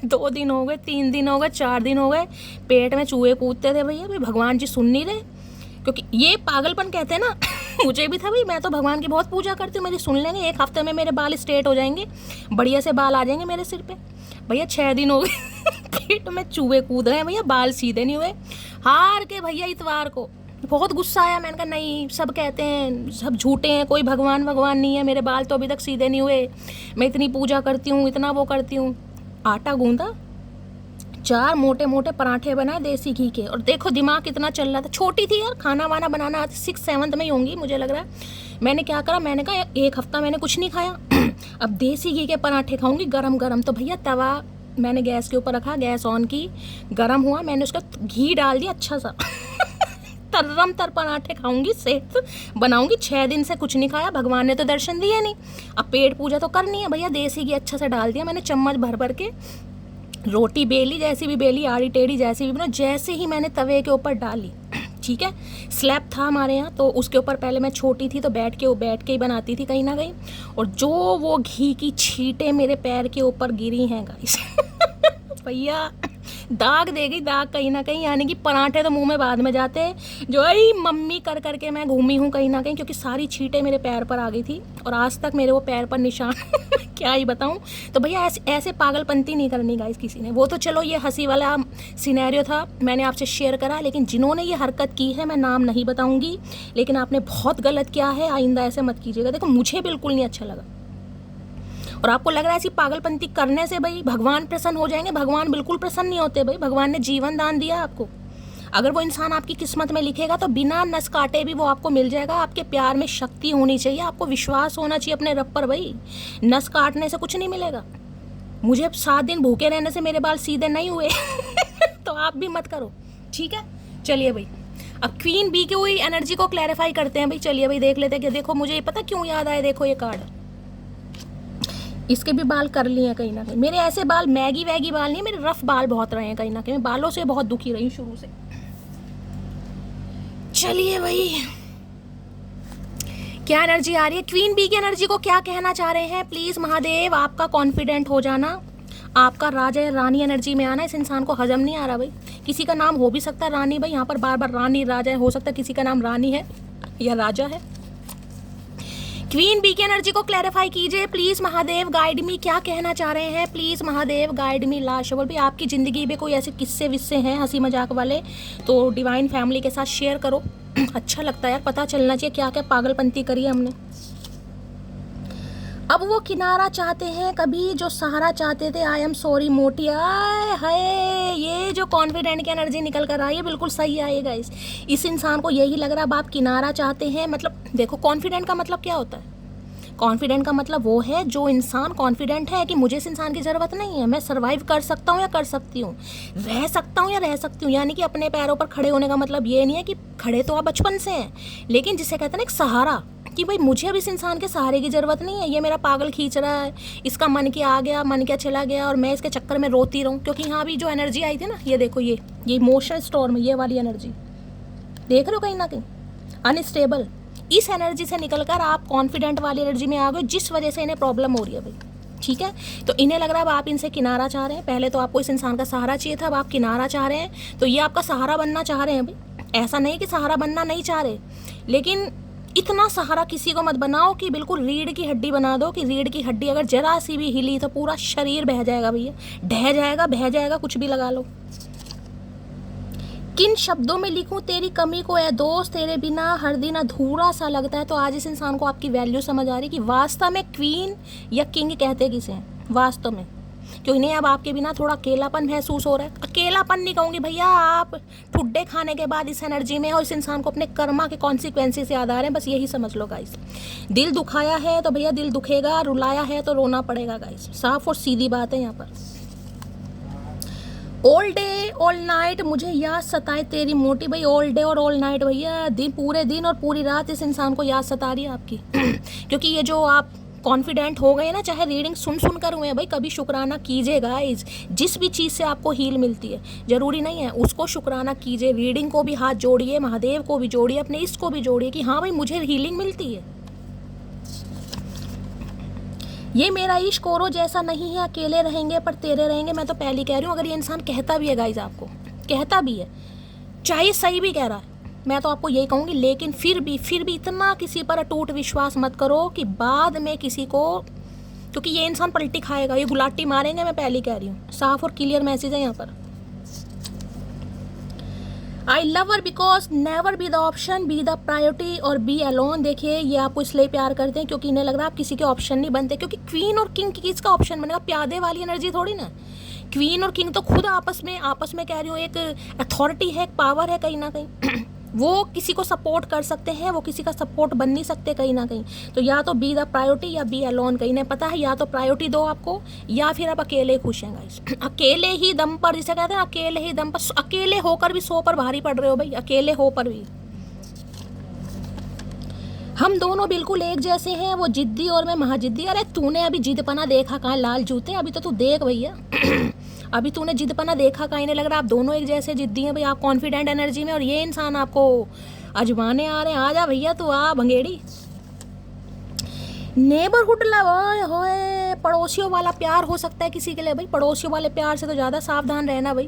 Speaker 1: 2 दिन हो गए, 3 दिन हो गए, 4 दिन हो गए, पेट में चूहे कूदते थे भैया, भाई भगवान जी सुन नहीं रहे, क्योंकि ये पागलपन कहते हैं ना। मुझे भी था भाई, मैं तो भगवान की बहुत पूजा करती हूँ, मेरी सुन लेंगे, 1 हफ्ते में मेरे बाल स्ट्रेट हो जाएंगे, बढ़िया से बाल आ जाएंगे मेरे सिर पे। भैया 6 दिन हो गए, पेट में चूहे कूद रहे हैं भैया, बाल सीधे नहीं हुए। हार के भैया इतवार को बहुत गुस्सा आया, मैंने कहा नहीं, सब कहते हैं, सब झूठे हैं, कोई भगवान नहीं है, मेरे बाल तो अभी तक सीधे नहीं हुए, मैं इतनी पूजा करती हूँ, इतना वो करती हूँ। आटा गूंदा, 4 मोटे मोटे पराठे बनाए देसी घी के, और देखो दिमाग कितना चल रहा था। छोटी थी यार, खाना वाना बनाना आती, 6th-7th में ही होंगी मुझे लग रहा है। मैंने क्या करा, मैंने कहा 1 हफ्ता मैंने कुछ नहीं खाया, अब देसी घी के पराठे खाऊंगी गरम गरम। तो भैया तवा मैंने गैस के ऊपर रखा, गैस ऑन की, गरम हुआ, मैंने उसका घी डाल दिया अच्छा सा। तर्रम तर पराठे खाऊंगी, सेहत बनाऊंगी। 6 दिन से कुछ नहीं खाया, भगवान ने तो दर्शन दिए नहीं, अब पेट पूजा तो करनी है भैया। देसी घी अच्छा से डाल दिया मैंने, चम्मच भर भर के, रोटी बेली, जैसी भी बेली, आड़ी टेढ़ी जैसी भी बना, जैसे ही मैंने तवे के ऊपर डाली, ठीक है, स्लैब था हमारे यहाँ, तो उसके ऊपर पहले मैं छोटी थी तो बैठ के ही बनाती थी कहीं ना कहीं, और जो वो घी की छींटे मेरे पैर के ऊपर गिरी हैं गाइस, भैया दाग देगी दाग कहीं ना कहीं, यानी कि पराठे तो मुंह में बाद में जाते, जो आई मम्मी कर करके मैं घूमी हूँ कहीं ना कहीं, क्योंकि सारी छींटे मेरे पैर पर आ गई थी, और आज तक मेरे वो पैर पर निशान क्या ही बताऊँ। तो भैया ऐसे पागलपंती नहीं करनी गाइस किसी ने, वो तो चलो ये हंसी वाला सिनेरियो था, मैंने आपसे शेयर करा, लेकिन जिन्होंने ये हरकत की है, मैं नाम नहीं बताऊँगी, लेकिन आपने बहुत गलत किया है, आइंदा ऐसे मत कीजिएगा। देखो मुझे बिल्कुल नहीं अच्छा लगा, और आपको लग रहा है ऐसी पागलपंती करने से भाई भगवान प्रसन्न हो जाएंगे, भगवान बिल्कुल प्रसन्न नहीं होते भाई। भगवान ने जीवन दान दिया आपको, अगर वो इंसान आपकी किस्मत में लिखेगा तो बिना नस काटे भी वो आपको मिल जाएगा। आपके प्यार में शक्ति होनी चाहिए, आपको विश्वास होना चाहिए अपने रब पर भाई, नस काटने से कुछ नहीं मिलेगा। मुझे 7 दिन भूखे रहने से मेरे बाल सीधे नहीं हुए तो आप भी मत करो, ठीक है। चलिए भाई, अब क्वीन बी की हुई एनर्जी को क्लैरिफाई करते हैं भाई। चलिए भाई देख लेते हैं कि देखो मुझे पता क्यों याद आया, देखो ये कार्ड, इसके भी बाल कर लिए हैं कहीं ना कहीं। मेरे ऐसे बाल मैगी वैगी बाल नहीं, मेरे रफ बाल बहुत रहे हैं कहीं ना कहीं, मैं बालों से बहुत दुखी रही शुरू से। चलिए भाई, क्या एनर्जी आ रही है, क्वीन बी की एनर्जी को क्या कहना चाह रहे हैं प्लीज महादेव। आपका कॉन्फिडेंट हो जाना, आपका राजा या रानी एनर्जी में आना। इस इंसान को हजम नहीं आ रहा भाई, किसी का नाम हो भी सकता है रानी भाई, यहाँ पर बार बार रानी राजा हो सकता है, किसी का नाम रानी है या राजा है। क्वीन बी की एनर्जी को क्लैरिफाई कीजिए प्लीज महादेव, गाइड मी, क्या कहना चाह रहे हैं प्लीज महादेव, गाइड मी। लाशवल भी आपकी ज़िंदगी में कोई ऐसे किस्से विस्से हैं हंसी मजाक वाले तो डिवाइन फैमिली के साथ शेयर करो, अच्छा लगता है यार, पता चलना चाहिए क्या क्या पागलपंती करी है हमने। अब वो किनारा चाहते हैं कभी जो सहारा चाहते थे, आई एम सॉरी मोटी। आए हाय, ये जो कॉन्फिडेंट की एनर्जी निकल कर आई है बिल्कुल सही आएगा। इस इंसान को यही लग रहा है अब आप किनारा चाहते हैं। मतलब देखो कॉन्फिडेंट का मतलब क्या होता है, कॉन्फिडेंट का मतलब वो है जो इंसान कॉन्फिडेंट है कि मुझे इस इंसान की ज़रूरत नहीं है, मैं सर्वाइव कर सकता हूँ या कर सकती हूँ, रह सकता हूँ या रह सकती हूँ। यानी कि अपने पैरों पर खड़े होने का मतलब ये नहीं है कि खड़े तो आप बचपन से हैं, लेकिन जिसे कहते हैं ना एक सहारा, कि भाई मुझे अब इस इंसान के सहारे की ज़रूरत नहीं है, ये मेरा पागल खींच रहा है, इसका मन क्या आ गया, मन क्या चला गया, और मैं इसके चक्कर में रोती रहूँ। क्योंकि यहाँ भी जो एनर्जी आई थी ना, ये देखो ये इमोशनल स्टॉर्म, ये वाली एनर्जी देख रहे हो कहीं ना कहीं अनस्टेबल, इस एनर्जी से निकलकर आप कॉन्फिडेंट वाली एनर्जी में आ गए, जिस वजह से इन्हें प्रॉब्लम हो रही है भाई, ठीक है। तो इन्हें लग रहा है अब आप इनसे किनारा चाह रहे हैं, पहले तो आपको इस इंसान का सहारा चाहिए था, अब आप किनारा चाह रहे हैं, तो ये आपका सहारा बनना चाह रहे हैं भाई। ऐसा नहीं कि सहारा बनना नहीं चाह रहे, लेकिन इतना सहारा किसी को मत बनाओ कि बिल्कुल रीढ़ की हड्डी बना दो, कि रीढ़ की हड्डी अगर जरा सी भी हिली तो पूरा शरीर बह जाएगा भैया, ढह जाएगा, बह जाएगा, कुछ भी लगा लो। किन शब्दों में लिखूं तेरी कमी को ए दोस्त, तेरे बिना हर दिन अधूरा सा लगता है। तो आज इस इंसान को आपकी वैल्यू समझ आ रही कि वास्तव में क्वीन या किंग कहते किसे हैं वास्तव में, क्यों इन्हें अब आपके बिना थोड़ा अकेलापन महसूस हो रहा है। अकेलापन नहीं कहूँगी भैया, आप ठुड्डे खाने के बाद इस एनर्जी में और इस इंसान को अपने कर्मा के कॉन्सिक्वेंसेस याद आ रहे हैं, बस यही समझ लो गाइस। दिल दुखाया है तो भैया दिल दुखेगा, रुलाया है तो रोना पड़ेगा गाइस, साफ और सीधी बात है यहाँ पर। ऑल डे ऑल नाइट मुझे याद सताए तेरी मोटी। भाई ऑल डे और ऑल नाइट भैया, दिन पूरे दिन और पूरी रात इस इंसान को याद सता रही है आपकी। क्योंकि ये जो आप कॉन्फिडेंट हो गए ना, चाहे रीडिंग सुन सुन कर हुए हैं भाई, कभी शुक्राना कीजिए गाइज। जिस भी चीज़ से आपको हील मिलती है, ज़रूरी नहीं है उसको शुक्राना कीजिए। रीडिंग को भी हाथ जोड़िए, महादेव को भी जोड़िए, अपने इष्ट को भी जोड़िए कि हाँ भाई मुझे हीलिंग मिलती है। ये मेरा इश्क औरों जैसा नहीं है, अकेले रहेंगे पर तेरे रहेंगे। मैं तो पहले कह रही हूँ, अगर ये इंसान कहता भी है गाइज, आपको कहता भी है, चाहे सही भी कह रहा है, मैं तो आपको यही कहूँगी, लेकिन फिर भी इतना किसी पर अटूट विश्वास मत करो कि बाद में किसी को, क्योंकि ये इंसान पलटी खाएगा, ये गुलाटी मारेंगे। मैं पहले कह रही हूँ, साफ और क्लियर मैसेज है यहाँ पर। I love her because never be the option, be the priority और बी अलोन। देखिए ये आपको इसलिए प्यार करते हैं क्योंकि इन्हें लग रहा है आप किसी के ऑप्शन नहीं बनते। क्योंकि क्वीन और किंग किसका ऑप्शन बनेगा? प्यादे वाली एनर्जी थोड़ी ना। क्वीन और किंग तो खुद आपस में कह रही हूँ, एक अथॉरिटी है, एक पावर है कहीं ना कहीं। वो किसी को सपोर्ट कर सकते हैं, वो किसी का सपोर्ट बन नहीं सकते कहीं ना कहीं। तो या तो बी द प्रायोरिटी या बी अलोन। कहीं नहीं पता है, या तो प्रायोरिटी दो आपको, या फिर आप अकेले खुश हैं गाइस। अकेले ही दम पर, जिसे कहते हैं अकेले ही दम पर, अकेले होकर भी 100 पर भारी पड़ रहे हो भाई, अकेले हो पर भी। हम दोनों बिल्कुल एक जैसे हैं, वो जिद्दी और मैं महाजिद्दी। अरे तूने अभी जिदपना देखा कहाँ लाल जूते? अभी तो तू देख भैया। अभी तूने जिदपना देखा कहीं नहीं लग रहा। आप दोनों एक जैसे जिद्दी हैं भाई, आप कॉन्फिडेंट एनर्जी में, और ये इंसान आपको अजमाने आ रहे हैं। आ जा भैया तू आ भंगेड़ी। नेबरहुड लव, होए पड़ोसियों वाला प्यार हो सकता है किसी के लिए भाई। पड़ोसियों वाले प्यार से तो ज़्यादा सावधान रहना भाई।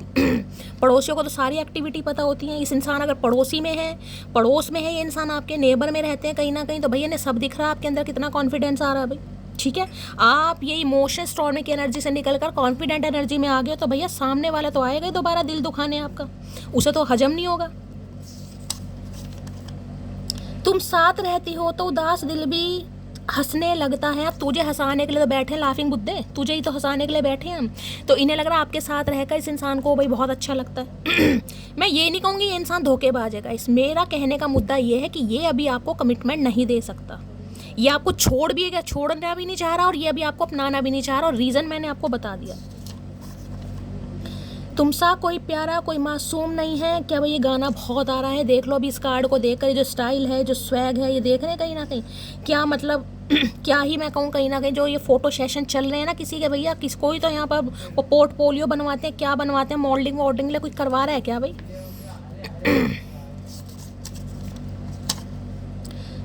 Speaker 1: पड़ोसियों को तो सारी एक्टिविटी पता होती है। इस इंसान अगर पड़ोसी में है, पड़ोस में है, ये इंसान आपके नेबर में रहते हैं कहीं ना कहीं, तो भैया ने सब दिख रहा है आपके अंदर कितना कॉन्फिडेंस आ रहा है भाई। ठीक है, आप ये इमोशन स्टॉर्म की एनर्जी से निकलकर कॉन्फिडेंट एनर्जी में आ गए, तो भैया सामने वाला तो आएगा ही दोबारा दिल दुखाने आपका, उसे तो हजम नहीं होगा। तुम साथ रहती हो तो उदास दिल भी हंसने लगता है। अब तुझे हंसाने के लिए तो बैठे लाफिंग बुद्धे, तुझे ही तो हंसाने के लिए बैठे हैं हम। तो इन्हें लग रहा है आपके साथ रहकर इस इंसान को भाई बहुत अच्छा लगता है। मैं ये नहीं कहूँगी ये इंसान धोखेबाज है। इस मेरा कहने का मुद्दा ये है कि ये अभी आपको कमिटमेंट नहीं दे सकता। ये आपको छोड़ना भी नहीं चाह रहा, और ये अभी आपको अपनाना भी नहीं चाह रहा, और रीज़न मैंने आपको बता दिया। तुमसा कोई प्यारा कोई मासूम नहीं है। क्या भाई ये गाना बहुत आ रहा है, देख लो अभी इस कार्ड को देखकर, जो स्टाइल है, जो स्वैग है, ये देख रहे हैं कहीं ना कहीं। क्या मतलब क्या ही मैं कहूँ, कहीं ना कहीं जो ये फोटो सेशन चल रहे हैं ना किसी के, भैया किसको ही तो यहाँ पर वो पोर्टफोलियो बनवाते हैं, क्या बनवाते हैं, मॉडलिंग वॉडलिंग लिए कुछ करवा रहा है क्या भाई?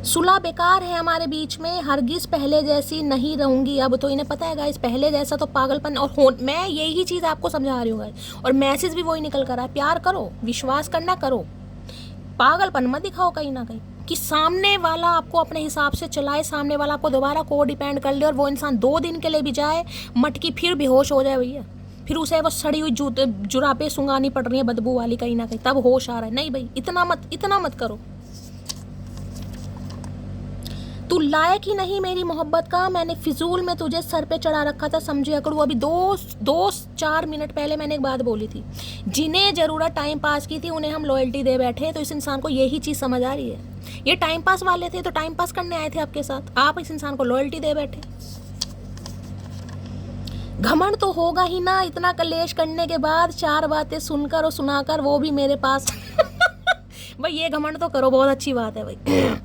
Speaker 1: सुलह बेकार है हमारे बीच में, हरगिज पहले जैसी नहीं रहूंगी अब। तो इन्हें पता है गाइस, पहले जैसा तो पागलपन और मैं यही चीज़ आपको समझा रही हूँ गाइस, और मैसेज भी वही निकल कर रहा है। प्यार करो, विश्वास करना करो, पागलपन मत दिखाओ कहीं ना कहीं कि सामने वाला आपको अपने हिसाब से चलाए, सामने वाला आपको दोबारा को डिपेंड कर ले, और वो इंसान 2 दिन के लिए भी जाए मटकी फिर बेहोश हो जाए भैया, फिर उसे वो सड़ी हुई जुराबें सुंगानी पड़ रही है बदबू वाली कहीं ना कहीं, तब होश आ रहा है। नहीं भाई, इतना मत करो। तू लायक ही नहीं मेरी मोहब्बत का, मैंने फिजूल में तुझे सर पे चढ़ा रखा था, समझे अकड़ू। अभी 2-4 मिनट पहले मैंने एक बात बोली थी, जिन्हें ज़रूरत टाइम पास की थी उन्हें हम लॉयल्टी दे बैठे। तो इस इंसान को यही चीज़ समझ आ रही है, ये टाइम पास वाले थे तो टाइम पास करने आए थे आपके साथ, आप इस इंसान को लॉयल्टी दे बैठे। घमंड तो होगा ही ना, इतना कलेश करने के बाद 4 बातें सुनकर और सुनाकर, वो भी मेरे पास। भाई ये घमंड तो करो, बहुत अच्छी बात है भाई।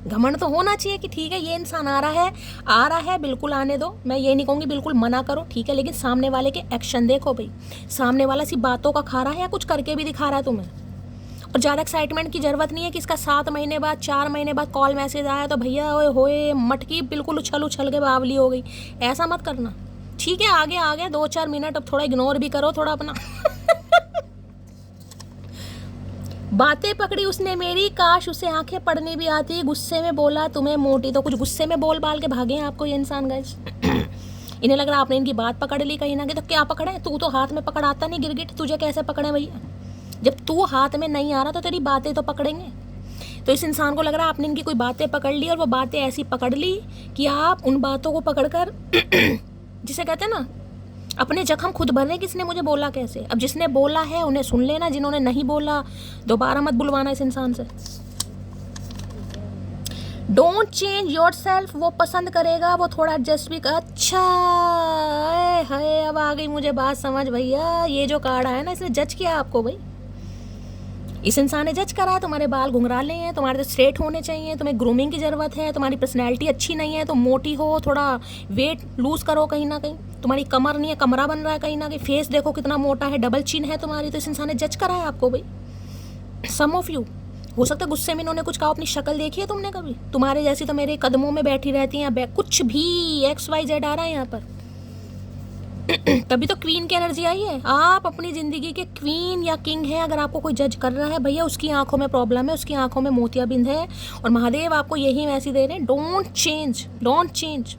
Speaker 1: घमंड तो होना चाहिए कि ठीक है ये इंसान आ रहा है, बिल्कुल आने दो। मैं ये नहीं कहूँगी बिल्कुल मना करो, ठीक है, लेकिन सामने वाले के एक्शन देखो भाई। सामने वाला सिर्फ बातों का खा रहा है या कुछ करके भी दिखा रहा है तुम्हें? और ज़्यादा एक्साइटमेंट की ज़रूरत नहीं है कि इसका 7 महीने बाद 4 महीने बाद कॉल मैसेज आया तो भैया होए मटकी बिल्कुल उछल के बावली हो गई। ऐसा मत करना, ठीक है? आगे 2-4 मिनट अब थोड़ा इग्नोर भी करो, थोड़ा अपना। बातें पकड़ी उसने मेरी, काश उसे आंखें पढ़नी भी आती, गुस्से में बोला तुम्हें मोटी। तो कुछ गुस्से में बोल बाल के भागे हैं आपको ये इंसान गाइस। इन्हें लग रहा आपने इनकी बात पकड़ ली कहीं ना कहीं। तो क्या पकड़े? तू तो हाथ में पकड़ाता नहीं गिरगिट, तुझे कैसे पकड़े भैया? जब तू हाथ में नहीं आ रहा तो तेरी बातें तो पकड़ेंगे। तो इस इंसान को लग रहा है आपने इनकी कोई बातें पकड़ ली, और वो बातें ऐसी पकड़ ली कि आप उन बातों को पकड़कर जिसे कहते हैं ना अपने जख्म खुद भर रहे, किसने मुझे बोला कैसे। अब जिसने बोला है उन्हें सुन लेना, जिन्होंने नहीं बोला दोबारा मत बुलवाना इस इंसान से। डोंट चेंज योर सेल्फ, वो पसंद करेगा, वो थोड़ा एडजस्ट भी कर। अच्छा है, अब आ गई मुझे बात समझ भैया। ये जो कार्ड आया ना, इसने जज किया आपको भाई। इस इंसान ने जज करा, तुम्हारे बाल घुंघराले हैं, तुम्हारे तो स्ट्रेट होने चाहिए, तुम्हें ग्रूमिंग की ज़रूरत है, तुम्हारी पर्सनैलिटी अच्छी नहीं है, तुम मोटी हो, थोड़ा वेट लूज़ करो कहीं ना कहीं, तुम्हारी कमर नहीं है, कमरा बन रहा है कहीं ना कहीं, फेस देखो कितना मोटा है, डबल चिन है तुम्हारी। तो इस इंसान ने जज करा है आपको भाई। सम ऑफ यू, हो सकता है गुस्से में इन्होंने कुछ कहा, अपनी शक्ल देखी है तुमने कभी? तुम्हारे जैसी तो मेरे कदमों में बैठी रहती हैं, कुछ भी XYZ आ रहा है यहाँ पर। तभी तो क्वीन की एनर्जी आई है। आप अपनी ज़िंदगी के क्वीन या किंग हैं। अगर आपको कोई जज कर रहा है भैया, उसकी आंखों में प्रॉब्लम है, उसकी आंखों में मोतियाबिंद है, और महादेव आपको यही मैसेज दे रहे हैं, डोंट चेंज, डोंट चेंज।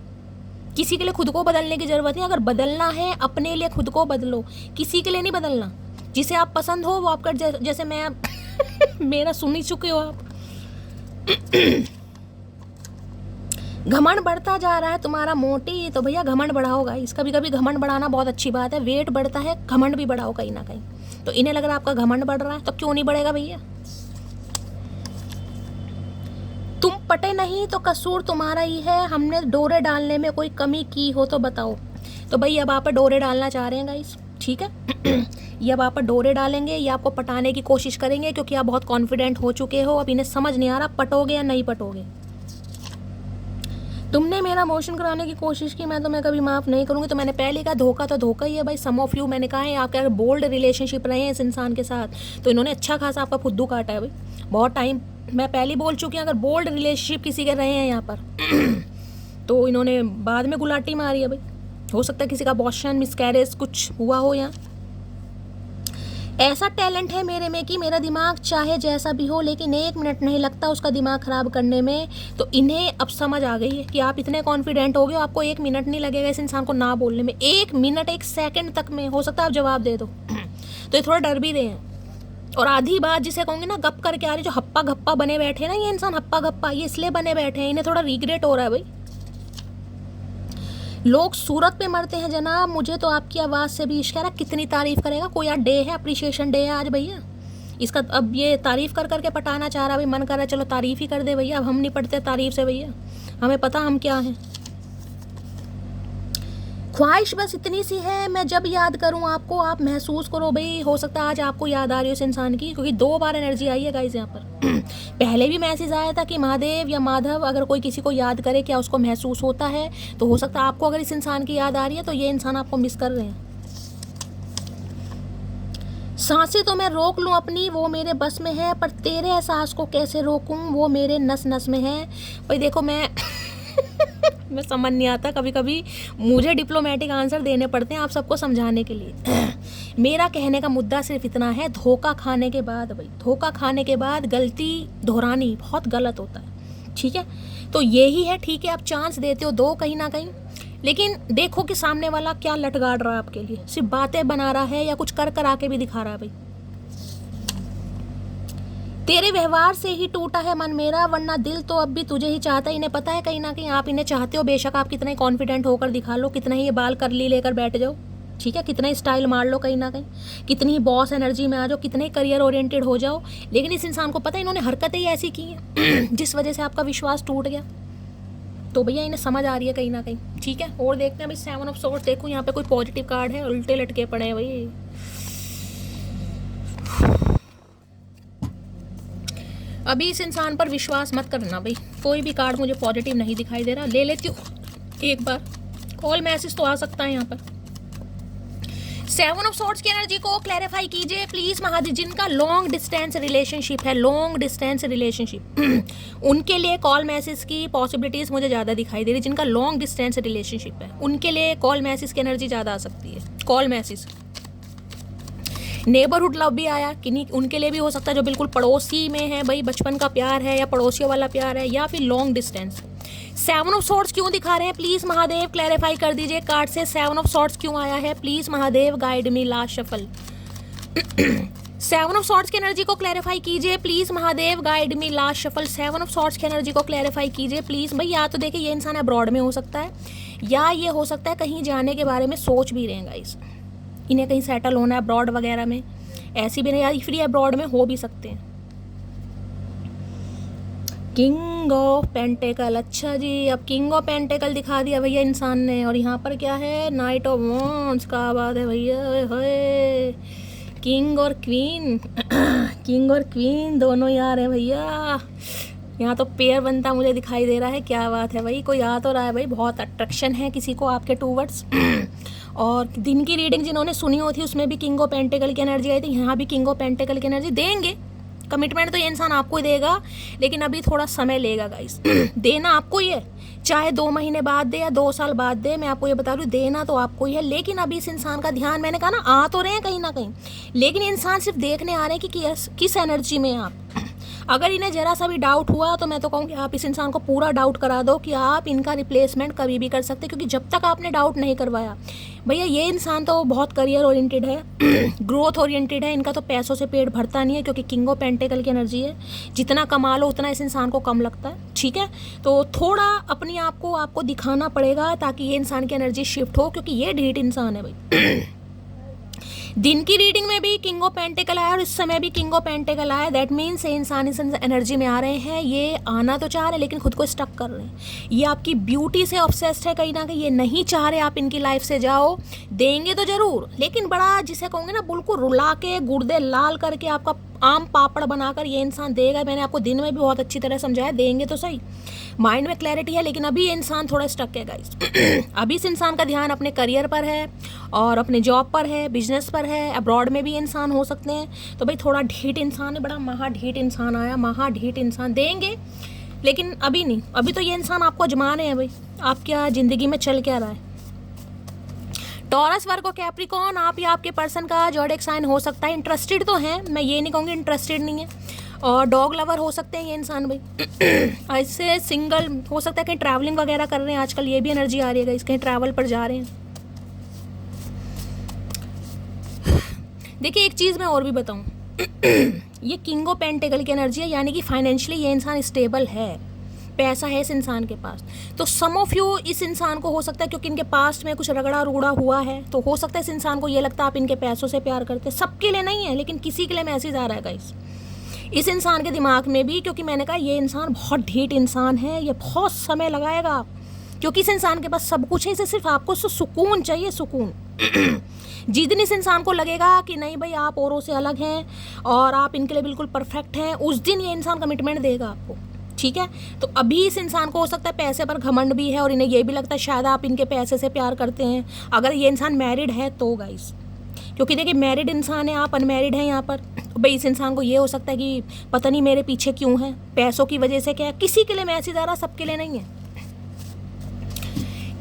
Speaker 1: किसी के लिए खुद को बदलने की ज़रूरत नहीं। अगर बदलना है अपने लिए खुद को बदलो, किसी के लिए नहीं बदलना। जिसे आप पसंद हो वो आपका, जैसे मैं मेरा सुन ही चुके हो आप। घमंड बढ़ता जा रहा है तुम्हारा मोटी, तो भैया घमंड बढ़ाओ गाइस। कभी कभी घमंड बढ़ाना बहुत अच्छी बात है। वेट बढ़ता है, घमंड भी बढ़ाओ कहीं ना कहीं। तो इन्हें लग रहा है आपका घमंड बढ़ रहा है, तो क्यों नहीं बढ़ेगा भैया? तुम पटे नहीं तो कसूर तुम्हारा ही है, हमने डोरे डालने में कोई कमी की हो तो बताओ। तो भाई अब आप डोरे डालना चाह रहे हैं गाइस, ठीक है। ये अब आप डोरे डालेंगे, ये आपको पटाने की कोशिश करेंगे, क्योंकि आप बहुत कॉन्फिडेंट हो चुके हो। अब इन्हें समझ नहीं आ रहा पटोगे या नहीं पटोगे। तुमने मेरा मोशन कराने की कोशिश की, मैं तुम्हें कभी माफ़ नहीं करूँगी। तो मैंने पहले कहा धोखा तो धोखा ही है भाई। सम ऑफ यू, मैंने कहा है आपके अगर बोल्ड रिलेशनशिप रहे हैं इस इंसान के साथ, तो इन्होंने अच्छा खासा आपका फुद्दू काटा है भाई, बहुत टाइम। मैं पहले बोल चुकी हूँ, अगर बोल्ड रिलेशनशिप किसी के रहे हैं यहाँ पर तो इन्होंने बाद में गुलाटी मारी है भाई। हो सकता है किसी का अबॉर्शन, मिसकैरेज कुछ हुआ हो। यहाँ ऐसा टैलेंट है मेरे में कि मेरा दिमाग चाहे जैसा भी हो, लेकिन 1 मिनट नहीं लगता उसका दिमाग ख़राब करने में। तो इन्हें अब समझ आ गई है कि आप इतने कॉन्फिडेंट हो गए, आपको 1 मिनट नहीं लगेगा इस इंसान को ना बोलने में। 1 मिनट 1 सेकंड तक में हो सकता है आप जवाब दे दो। तो ये थोड़ा डर भी रहे हैं। और आधी बात जिसे कहूँगी ना, गप करके आ रही, जो हप्पा घप्पा बने बैठे ना ये इंसान, हप्पा घप्पा ये इसलिए बने बैठे हैं, इन्हें थोड़ा रिग्रेट हो रहा है भाई। लोग सूरत पे मरते हैं जनाब, मुझे तो आपकी आवाज़ से भी इश्क है। कितनी तारीफ़ करेगा कोई? आज डे है, अप्रिशिएशन डे है आज भैया इसका। अब ये तारीफ़ कर करके पटाना चाह रहा भाई, मन कर रहा है चलो तारीफ़ ही कर दे भैया। अब हम नहीं पढ़ते तारीफ़ से भैया, हमें पता हम क्या हैं। ख्वाहिश बस इतनी सी है, मैं जब याद करूं आपको आप महसूस करो भाई। हो सकता है आज आपको याद आ रही हो इस इंसान की, क्योंकि 2 बार एनर्जी आई है गाइस यहाँ पर। पहले भी मैसेज आया था कि महादेव या माधव अगर कोई किसी को याद करे क्या उसको महसूस होता है। तो हो सकता है आपको अगर इस इंसान की याद आ रही है तो ये इंसान आपको मिस कर रहे हैं। सांसें तो मैं रोक लूँ अपनी, वो मेरे बस में है, पर तेरे एहसास को कैसे रोकूँ, वो मेरे नस नस में है। भाई देखो मैं मैं समझ नहीं आता, कभी कभी मुझे डिप्लोमेटिक आंसर देने पड़ते हैं आप सबको समझाने के लिए। मेरा कहने का मुद्दा सिर्फ इतना है, धोखा खाने के बाद भाई, धोखा खाने के बाद गलती दोहरानी बहुत गलत होता है, ठीक है। तो यही है, ठीक है आप चांस देते हो, दो कहीं ना कहीं, लेकिन देखो कि सामने वाला क्या लटगाड़ रहा है आपके लिए। सिर्फ बातें बना रहा है या कुछ कर कर आके भी दिखा रहा है भाई। तेरे व्यवहार से ही टूटा है मन मेरा, वरना दिल तो अब भी तुझे ही चाहता है। इन्हें पता है कहीं ना कहीं आप इन्हें चाहते हो, बेशक आप कितने कॉन्फिडेंट होकर दिखा लो, कितना ही ये बाल करली लेकर बैठ जाओ, ठीक है, कितना ही स्टाइल मार लो कहीं ना कहीं, कितनी ही बॉस एनर्जी में आ जाओ, कितने करियर ओरिएंटेड हो जाओ, लेकिन इस इंसान को पता है इन्होंने हरकतें ही ऐसी की हैं जिस वजह से आपका विश्वास टूट गया। तो भैया इन्हें समझ आ रही है कहीं ना कहीं, ठीक है। और देखते हैं भाई 7 ऑफ सोर्ड्स, देखो यहाँ पे कोई पॉजिटिव कार्ड है, उल्टे लटके पड़े हैं भाई। अभी इस इंसान पर विश्वास मत करना भाई, कोई भी कार्ड मुझे पॉजिटिव नहीं दिखाई दे रहा। ले लेती हूँ एक बार, कॉल मैसेज तो आ सकता है यहाँ पर। 7 ऑफ सोर्ड्स की एनर्जी को क्लैरिफाई कीजिए प्लीज महादेव। जिनका लॉन्ग डिस्टेंस रिलेशनशिप है, लॉन्ग डिस्टेंस रिलेशनशिप, उनके लिए कॉल मैसेज की पॉसिबिलिटीज मुझे ज़्यादा दिखाई दे रही। जिनका लॉन्ग डिस्टेंस रिलेशनशिप है उनके लिए कॉल मैसेज की एनर्जी ज़्यादा आ सकती है। कॉल मैसेज, नेबरहुड लव भी आया कि उनके लिए भी हो सकता है, जो बिल्कुल पड़ोसी में है भाई, बचपन का प्यार है या पड़ोसियों वाला प्यार है, या फिर लॉन्ग डिस्टेंस। 7 ऑफ सोर्ड्स क्यों दिखा रहे हैं प्लीज महादेव क्लैरिफाई कर दीजिए। कार्ड से 7 ऑफ सोर्ड्स क्यों आया है please Mahadev, guide me last shuffle. 7 of swords की एनर्जी को क्लैरिफाई कीजिए please Mahadev, guide me last shuffle. 7 of swords की एनर्जी को क्लैरिफाई कीजिए प्लीज भाई। या तो देखिए ये इंसान अब्रॉड में हो सकता है, या ये हो सकता है कहीं जाने के बारे में सोच भी रहेगा इस, इन्हें कहीं सेटल होना है अब्रॉड वगैरह में, ऐसी भी नहीं, या फ्री अब्रॉड में हो भी सकते हैं। King of pentacle. अच्छा जी, अब किंग ऑफ पेंटेकल दिखा दिया भैया इंसान ने। और यहाँ पर क्या है, नाइट ऑफ वॉन्ड्स। का बात है भैया, होए किंग और क्वीन किंग और क्वीन दोनों ही आ रहे हैं भैया। यहाँ तो पेयर बनता मुझे दिखाई दे रहा है। क्या बात है भाई, कोई आ तो रहा है भाई। बहुत अट्रैक्शन है किसी को आपके टूवर्ड्स और दिन की रीडिंग जिन्होंने सुनी होती उसमें भी किंग ऑफ पेंटेकल की एनर्जी आई थी। यहाँ भी किंग ऑफ पेंटेकल की एनर्जी देंगे। कमिटमेंट तो ये इंसान आपको ही देगा, लेकिन अभी थोड़ा समय लेगा गाइस। देना आपको ही है, चाहे 2 महीने बाद दे या 2 साल बाद दे। मैं आपको ये बता दूँ, देना तो आपको ही है। लेकिन अभी इस इंसान का ध्यान, मैंने कहा ना, आ तो रहे हैं कहीं ना कहीं, लेकिन इंसान सिर्फ देखने आ रहे हैं कि किस एनर्जी में आप। अगर इन्हें जरा सा भी डाउट हुआ तो मैं तो कहूँगी आप इस इंसान को पूरा डाउट करा दो कि आप इनका रिप्लेसमेंट कभी भी कर सकते, क्योंकि जब तक आपने डाउट नहीं करवाया भैया, ये इंसान तो बहुत करियर ओरिएंटेड है, ग्रोथ ओरिएंटेड है। इनका तो पैसों से पेट भरता नहीं है, क्योंकि किंग ऑफ पेंटेकल की एनर्जी है। जितना कमा लो उतना इस इंसान को कम लगता है, ठीक है। तो थोड़ा अपने आप को आपको दिखाना पड़ेगा ताकि ये इंसान की एनर्जी शिफ्ट हो, क्योंकि ये ढीठ इंसान है भाई। दिन की रीडिंग में भी किंग ऑफ पेंटेकल आया और इस समय भी किंग ऑफ पेंटेकल आया। दैट मीन्स ये इंसान इस एनर्जी में आ रहे हैं। ये आना तो चाह रहे हैं लेकिन खुद को स्टक कर रहे हैं। ये आपकी ब्यूटी से ऑब्सेस्ड है कहीं ना कहीं। ये नहीं चाह रहे आप इनकी लाइफ से जाओ। देंगे तो जरूर, लेकिन बड़ा जिसे कहूँगे ना, बिल्कुल रुला के गुर्दे लाल करके आपका आम पापड़ बनाकर ये इंसान देगा। मैंने आपको दिन में भी बहुत अच्छी तरह समझाया, देंगे तो सही। माइंड में क्लैरिटी है, लेकिन अभी ये इंसान थोड़ा स्टक है गाइस। अभी इस इंसान का ध्यान अपने करियर पर है और अपने जॉब पर है, बिजनेस पर है। अब्रॉड में भी इंसान हो सकते हैं। तो भाई थोड़ा ढीठ इंसान है, बड़ा महाढीठ इंसान आया, महाढीठ इंसान। देंगे लेकिन अभी नहीं। अभी तो ये इंसान आपको आजमा रहे हैं भाई, आप क्या ज़िंदगी में चल क्या रहा है। टॉरस, वर्गो, कैप्रिकॉर्न, आप या आपके पर्सन का ज़ोडिएक साइन हो सकता है। इंटरेस्टेड तो हैं, मैं ये नहीं कहूँगी इंटरेस्टेड नहीं है। और डॉग लवर हो सकते हैं ये इंसान भाई। ऐसे सिंगल हो सकता है, कहीं ट्रैवलिंग वगैरह कर रहे हैं आजकल, ये भी एनर्जी आ रही है, कहीं ट्रैवल पर जा रहे हैं। देखिए एक चीज़ मैं और भी बताऊं, ये किंग ऑफ पेंटेकल की एनर्जी है, यानी कि फाइनेंशियली ये इंसान स्टेबल है, पैसा है इस इंसान के पास। तो सम ऑफ यू इस इंसान को हो सकता है, क्योंकि इनके पास्ट में कुछ रगड़ा रुगड़ा हुआ है, तो हो सकता है इस इंसान को ये लगता है आप इनके पैसों से प्यार करते। सबके लिए नहीं है, लेकिन किसी के लिए मैसेज आ रहा है गाइस इस इंसान के दिमाग में भी, क्योंकि मैंने कहा ये इंसान बहुत ढीठ इंसान है। ये बहुत समय लगाएगा, क्योंकि इस इंसान के पास सब कुछ है। इसे सिर्फ आपको सुकून चाहिए, सुकून। जिस दिन इस इंसान को लगेगा कि नहीं भाई आप औरों से अलग हैं और आप इनके लिए बिल्कुल परफेक्ट हैं, उस दिन ये इंसान कमिटमेंट देगा आपको, ठीक है। तो अभी इस इंसान को हो सकता है पैसे पर घमंड भी है और इन्हें ये भी लगता है शायद आप इनके पैसे से प्यार करते हैं। अगर ये इंसान मैरिड है तो गाइस, क्योंकि देखिए मैरिड इंसान है, आप अनमैरिड हैं यहाँ पर। तो भाई इस इंसान को ये हो सकता है कि पता नहीं मेरे पीछे क्यों है, पैसों की वजह से क्या है। किसी के लिए मैसेज आ रहा, सबके लिए नहीं है।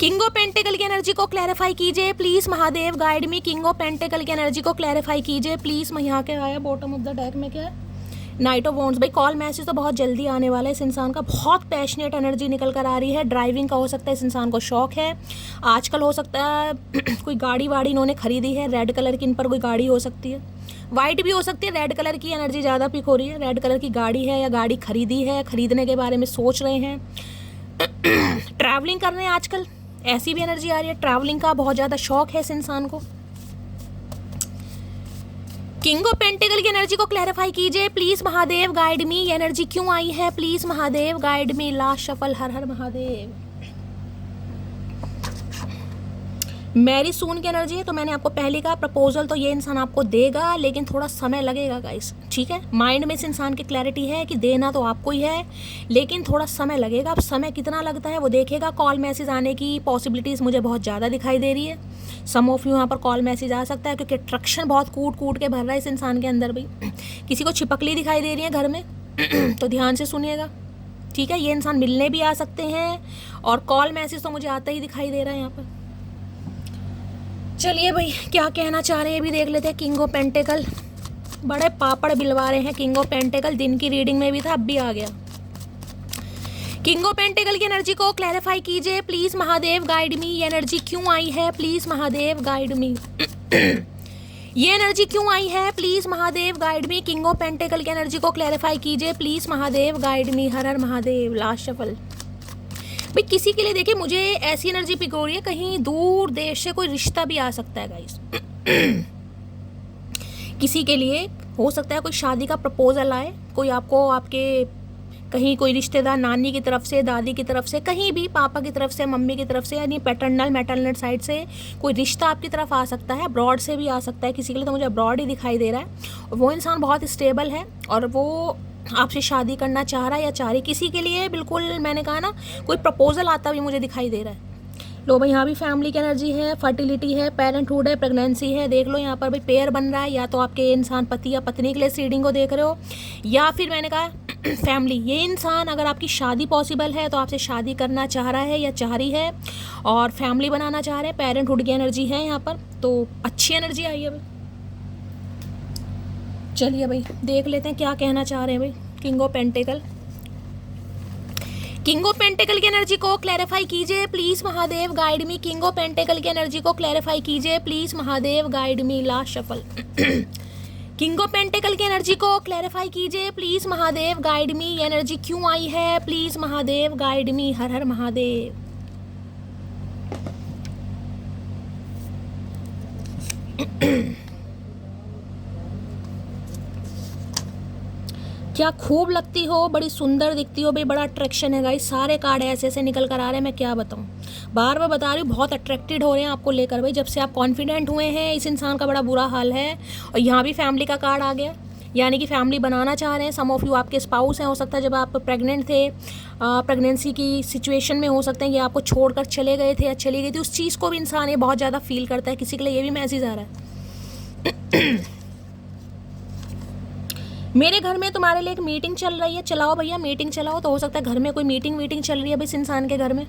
Speaker 1: किंग ऑफ पेंटेकल की एनर्जी को क्लैरिफाई कीजिए please Mahadev, guide me. King of pentacle की एनर्जी को क्लैरिफाई कीजिए प्लीज। मैं यहाँ के आया बॉटम ऑफ द डेक में क्या है, नाइट ऑफ वॉन्ड्स। भाई कॉल मैसेज तो बहुत जल्दी आने वाला है इस इंसान का। बहुत पैशनेट एनर्जी निकल कर आ रही है। ड्राइविंग का हो सकता है इस इंसान को शौक है आजकल। हो सकता है कोई गाड़ी वाड़ी इन्होंने खरीदी है, रेड कलर की इन पर कोई गाड़ी हो सकती है, वाइट भी हो सकती है। रेड कलर की एनर्जी ज़्यादा पिक हो रही है। रेड कलर की गाड़ी है या गाड़ी खरीदी है, खरीदने के बारे में सोच रहे हैं। ट्रैवलिंग कर रहे हैं आजकल, ऐसी भी एनर्जी आ रही है। ट्रैवलिंग का बहुत ज़्यादा शौक है इस इंसान को। किंग ऑफ पेंटेकल की एनर्जी को क्लैरिफाई कीजिए प्लीज महादेव, गाइड मी। ये एनर्जी क्यों आई है please Mahadev, guide me. Last shuffle, हर हर महादेव। मैरी सून की एनर्जी है, तो मैंने आपको पहले कहा प्रपोजल तो ये इंसान आपको देगा, लेकिन थोड़ा समय लगेगा गाइस, ठीक है। माइंड में इस इंसान की क्लैरिटी है कि देना तो आपको ही है, लेकिन थोड़ा समय लगेगा। अब समय कितना लगता है वो देखेगा। कॉल मैसेज आने की पॉसिबिलिटीज़ मुझे बहुत ज़्यादा दिखाई दे रही है। सम ऑफ यू यहाँ पर कॉल मैसेज आ सकता है, क्योंकि अट्रैक्शन बहुत कूट कूट के भर रहा है इस इंसान के अंदर भाई। किसी को छिपकली दिखाई दे रही है घर में, तो ध्यान से सुनिएगा, ठीक है। ये इंसान मिलने भी आ सकते हैं और कॉल मैसेज तो मुझे आता ही दिखाई दे रहा है यहाँ पर। चलिए भाई क्या कहना चाह रहे हैं भी देख लेते हैं। किंग ऑफ पेंटेकल, बड़े पापड़ बिलवा रहे हैं। किंग ऑफ पेंटेकल दिन की रीडिंग में भी था, अब भी आ गया। किंग ऑफ पेंटेकल की एनर्जी को क्लैरिफाई कीजिए प्लीज महादेव, गाइड मी। ये एनर्जी क्यों आई है प्लीज महादेव, गाइड मी। ये एनर्जी क्यों आई है please Mahadev, guide me. King of pentacle की एनर्जी को क्लैरिफाई कीजिए प्लीज महादेव, गाइड मी। हर हर महादेव। Last shuffle. भाई किसी के लिए देखिए मुझे ऐसी एनर्जी पिक हो रही है, कहीं दूर देश से कोई रिश्ता भी आ सकता है गाइस। किसी के लिए हो सकता है कोई शादी का प्रपोजल आए, कोई आपको आपके कहीं कोई रिश्तेदार नानी की तरफ से, दादी की तरफ से, कहीं भी पापा की तरफ से, मम्मी की तरफ से, यानी पैटर्नल मैटरनल साइड से कोई रिश्ता आपकी तरफ आ सकता है। अब्रॉड से भी आ सकता है किसी के लिए, तो मुझे अब्रॉड ही दिखाई दे रहा है। और वो इंसान बहुत स्टेबल है और वो आपसे शादी करना चाह रहा है या चाह रही किसी के लिए। बिल्कुल मैंने कहा ना, कोई प्रपोजल आता भी मुझे दिखाई दे रहा है। लो भाई, यहाँ भी फैमिली की एनर्जी है, फर्टिलिटी है, पेरेंटहुड है, प्रेगनेंसी है। देख लो यहाँ पर भाई पेयर बन रहा है, या तो आपके इंसान पति या पत्नी के लिए इस रीडिंग को देख रहे हो, या फिर मैंने कहा फैमिली। ये इंसान अगर आपकी शादी पॉसिबल है तो आपसे शादी करना चाह रहा है या चाह रही है और फैमिली बनाना चाह रहे हैं। पेरेंटहुड की एनर्जी है यहाँ पर, तो अच्छी एनर्जी आई है भाई। चलिए भाई देख लेते हैं क्या कहना चाह रहे हैं भाई king of pentacle. King of pentacle की एनर्जी को क्लैरिफाई कीजिए please Mahadev, guide me. King of pentacle की एनर्जी को क्लैरिफाई कीजिए please Mahadev, guide me. Last shuffle. King of pentacle की एनर्जी को क्लैरिफाई कीजिए प्लीज महादेव, गाइड मी। ये एनर्जी क्यों आई है प्लीज महादेव, गाइड मी। हर हर महादेव। क्या खूब लगती हो, बड़ी सुंदर दिखती हो भाई, बड़ा अट्रैक्शन है गाइस। सारे कार्ड ऐसे ऐसे निकल कर आ रहे हैं, मैं क्या बताऊं। बार बार बता रही हूँ, बहुत अट्रैक्टेड हो रहे हैं आपको लेकर भाई। जब से आप कॉन्फिडेंट हुए हैं, इस इंसान का बड़ा बुरा हाल है। और यहाँ भी फैमिली का कार्ड आ गया, यानी कि फैमिली बनाना चाह रहे हैं। सम ऑफ यू आपके स्पाउस हैं, हो सकता है जब आप प्रेग्नेंट थे, प्रेगनेंसी की सिचुएशन में हो सकते हैं कि आपको छोड़कर चले गए थे या चली गई थी। उस चीज़ को भी इंसान ये बहुत ज़्यादा फील करता है। किसी के लिए ये भी मैसेज आ रहा है मेरे घर में तुम्हारे लिए एक मीटिंग चल रही है। चलाओ भैया मीटिंग चलाओ। तो हो सकता है घर में कोई मीटिंग चल रही है भाई, इस इंसान के घर में